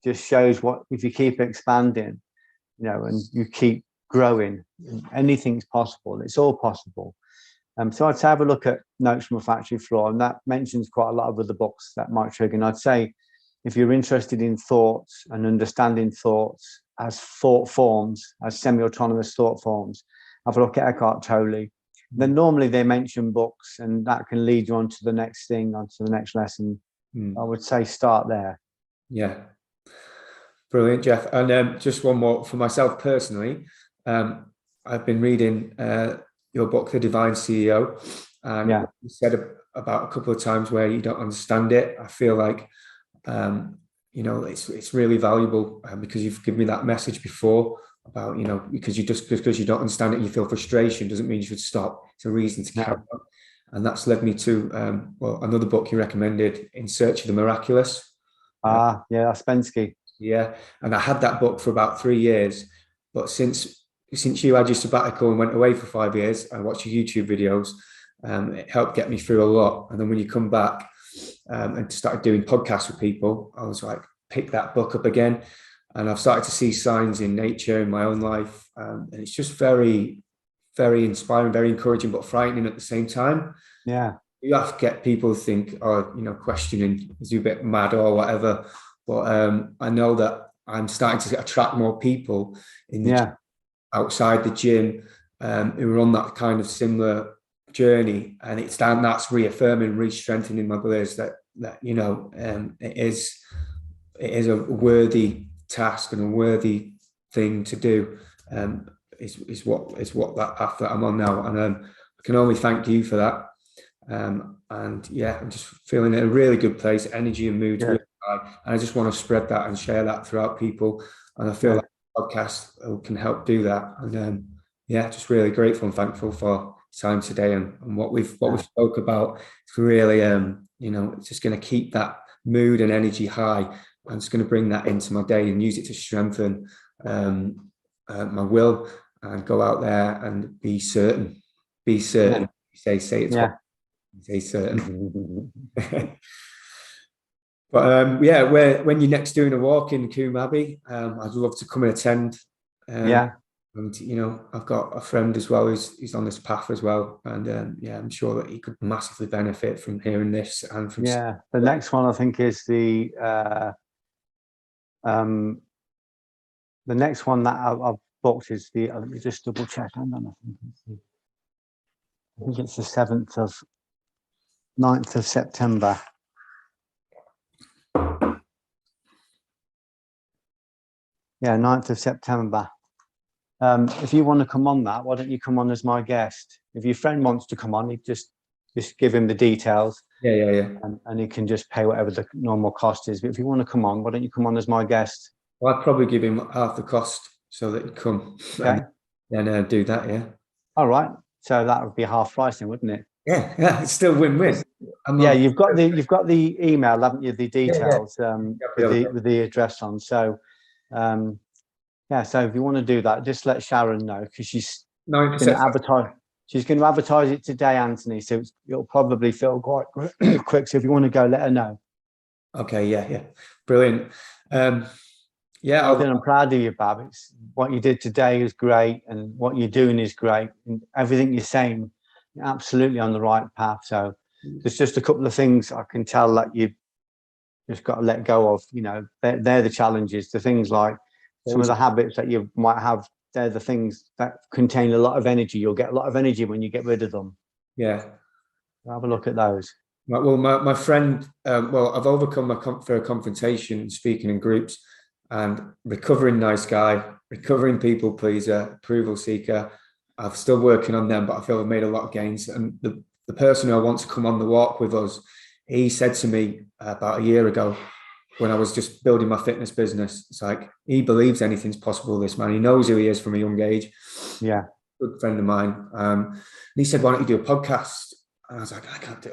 just shows what, if you keep expanding, and you keep growing, anything's possible. It's all possible. So I'd say have a look at Notes from a Factory Floor, and that mentions quite a lot of other books that might trigger. And I'd say if you're interested in thoughts and understanding thoughts as thought forms, as semi-autonomous thought forms, have a look at Eckhart Tolle. Then normally they mention books, and that can lead you on to the next thing, onto the next lesson. I would say start there. Yeah. Brilliant, Geoff. And just one more for myself personally. I've been reading your book, The Divine CEO, and you said about a couple of times where you don't understand it. I feel like it's really valuable because you've given me that message before about because you don't understand it and you feel frustration doesn't mean you should stop. It's a reason to carry on, and that's led me to another book you recommended, In Search of the Miraculous. Spensky. Yeah, and I had that book for about 3 years, but since you had your sabbatical and went away for 5 years, I watched your YouTube videos. It helped get me through a lot. And then when you come back and started doing podcasts with people, I was like, pick that book up again. And I've started to see signs in nature in my own life. And it's just very, very inspiring, very encouraging, but frightening at the same time. Yeah. You have to get people to think, questioning, is he a bit mad or whatever. But I know that I'm starting to attract more people outside the gym who are on that kind of similar journey, and that's reaffirming, re-strengthening my beliefs that it is a worthy task and a worthy thing to do. Is what that path that I'm on now, and I can only thank you for that. And I'm just feeling in a really good place, energy and mood. Really high, and I just want to spread that and share that throughout people. And I feel like the podcast can help do that. And just really grateful and thankful for time today and what we've spoke about. It's really it's just going to keep that mood and energy high. I'm just going to bring that into my day and use it to strengthen my will and go out there and be certain. Say it. Yeah. Say certain. But when you're next doing a walk in Coombe Abbey, I'd love to come and attend. And I've got a friend as well who's on this path as well, and I'm sure that he could massively benefit from hearing this and from. Yeah, the next one I think is the next one that I've booked is let me just double check. Hang on, I think it's the 9th of September. Yeah, 9th of September. If you want to come on that, why don't you come on as my guest? If your friend wants to come on, you just give him the details. Yeah. And he can just pay whatever the normal cost is. But if you want to come on, why don't you come on as my guest? Well, I'd probably give him half the cost so that he'd come. Okay. And do that, yeah. All right. So that would be half price then, wouldn't it? Yeah, it's still win-win. You've got the email, haven't you? The details with the address on. So Yeah, so if you want to do that, just let Sharon know, because she's going 90%. to advertise. She's going to advertise it today, Anthony. So it'll probably fill quite quick. So if you want to go, let her know. Okay, yeah, brilliant. Yeah, I'm proud of you, Bab. It's what you did today is great, and what you're doing is great, and everything you're saying, you're absolutely on the right path. So there's just a couple of things I can tell that you've just got to let go of. You know, they're the challenges. The things like some of the habits that you might have, they're the things that contain a lot of energy. You'll get a lot of energy when you get rid of them. yeah. Have a look at those. Well, my friend, I've overcome my fear of confrontation, speaking in groups, and recovering nice guy, recovering people pleaser, approval seeker. I'm still working on them, but I feel I've made a lot of gains. And the person who I want to come on the walk with us, he said to me about a year ago, when I was just building my fitness business, it's like, he believes anything's possible, this man. He knows who he is from a young age. Yeah. Good friend of mine. And he said, why don't you do a podcast? And I was like,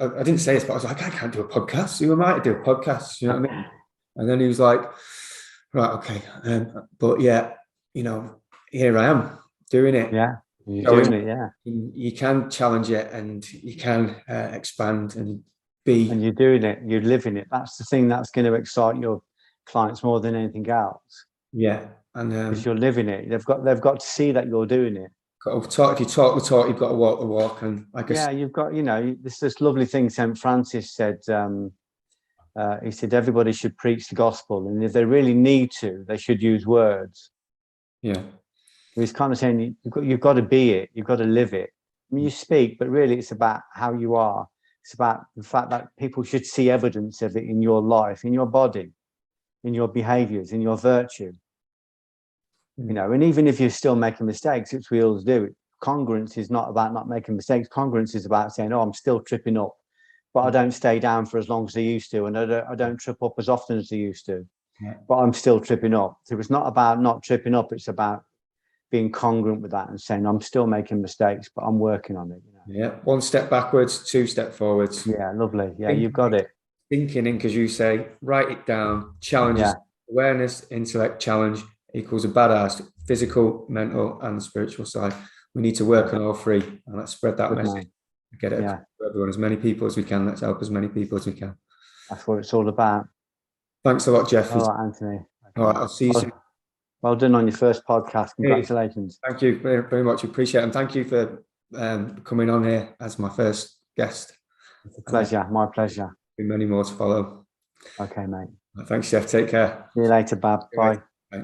I didn't say this, but I was like, I can't do a podcast. Who am I to do a podcast? You know what I mean? And then he was like, right, okay. But yeah, you know, here I am doing it. Yeah, you're doing it, yeah. You can challenge it, and you can expand and be. And you're doing it, you're living it. That's the thing that's going to excite your clients more than anything else. Yeah. And because you're living it. They've got to see that you're doing it. If you talk the talk, you've got to walk the walk. And like you've got, you know, this lovely thing St. Francis said. He said everybody should preach the gospel, and if they really need to, they should use words. Yeah. He's kind of saying you've got to be it, you've got to live it. I mean, you speak, but really it's about how you are. It's about the fact that people should see evidence of it in your life, in your body, in your behaviors, in your virtue. You know, and even if you're still making mistakes, which we always do, congruence is not about not making mistakes. Congruence is about saying, oh, I'm still tripping up, but I don't stay down for as long as I used to, and I don't trip up as often as I used to, but I'm still tripping up. So it's not about not tripping up, it's about being congruent with that and saying, I'm still making mistakes, but I'm working on it. You know? Yeah, 1 step backwards, 2 step forwards. Yeah, lovely. Yeah, you've got it. Thinking in, because you say, write it down, challenges, awareness, intellect, challenge equals a badass, physical, mental, and spiritual side. We need to work on all three, and let's spread that message. Get it to everyone, as many people as we can. Let's help as many people as we can. That's what it's all about. Thanks a lot, Geoff. All right, Anthony. Okay. All right, I'll see you soon. Well done on your first podcast. Congratulations. Thank you very, very much. Appreciate it. And thank you for coming on here as my first guest. It's a pleasure. My pleasure. Many more to follow. Okay, mate. Thanks, Geoff. Take care. See you later, Bab. Bye. Bye.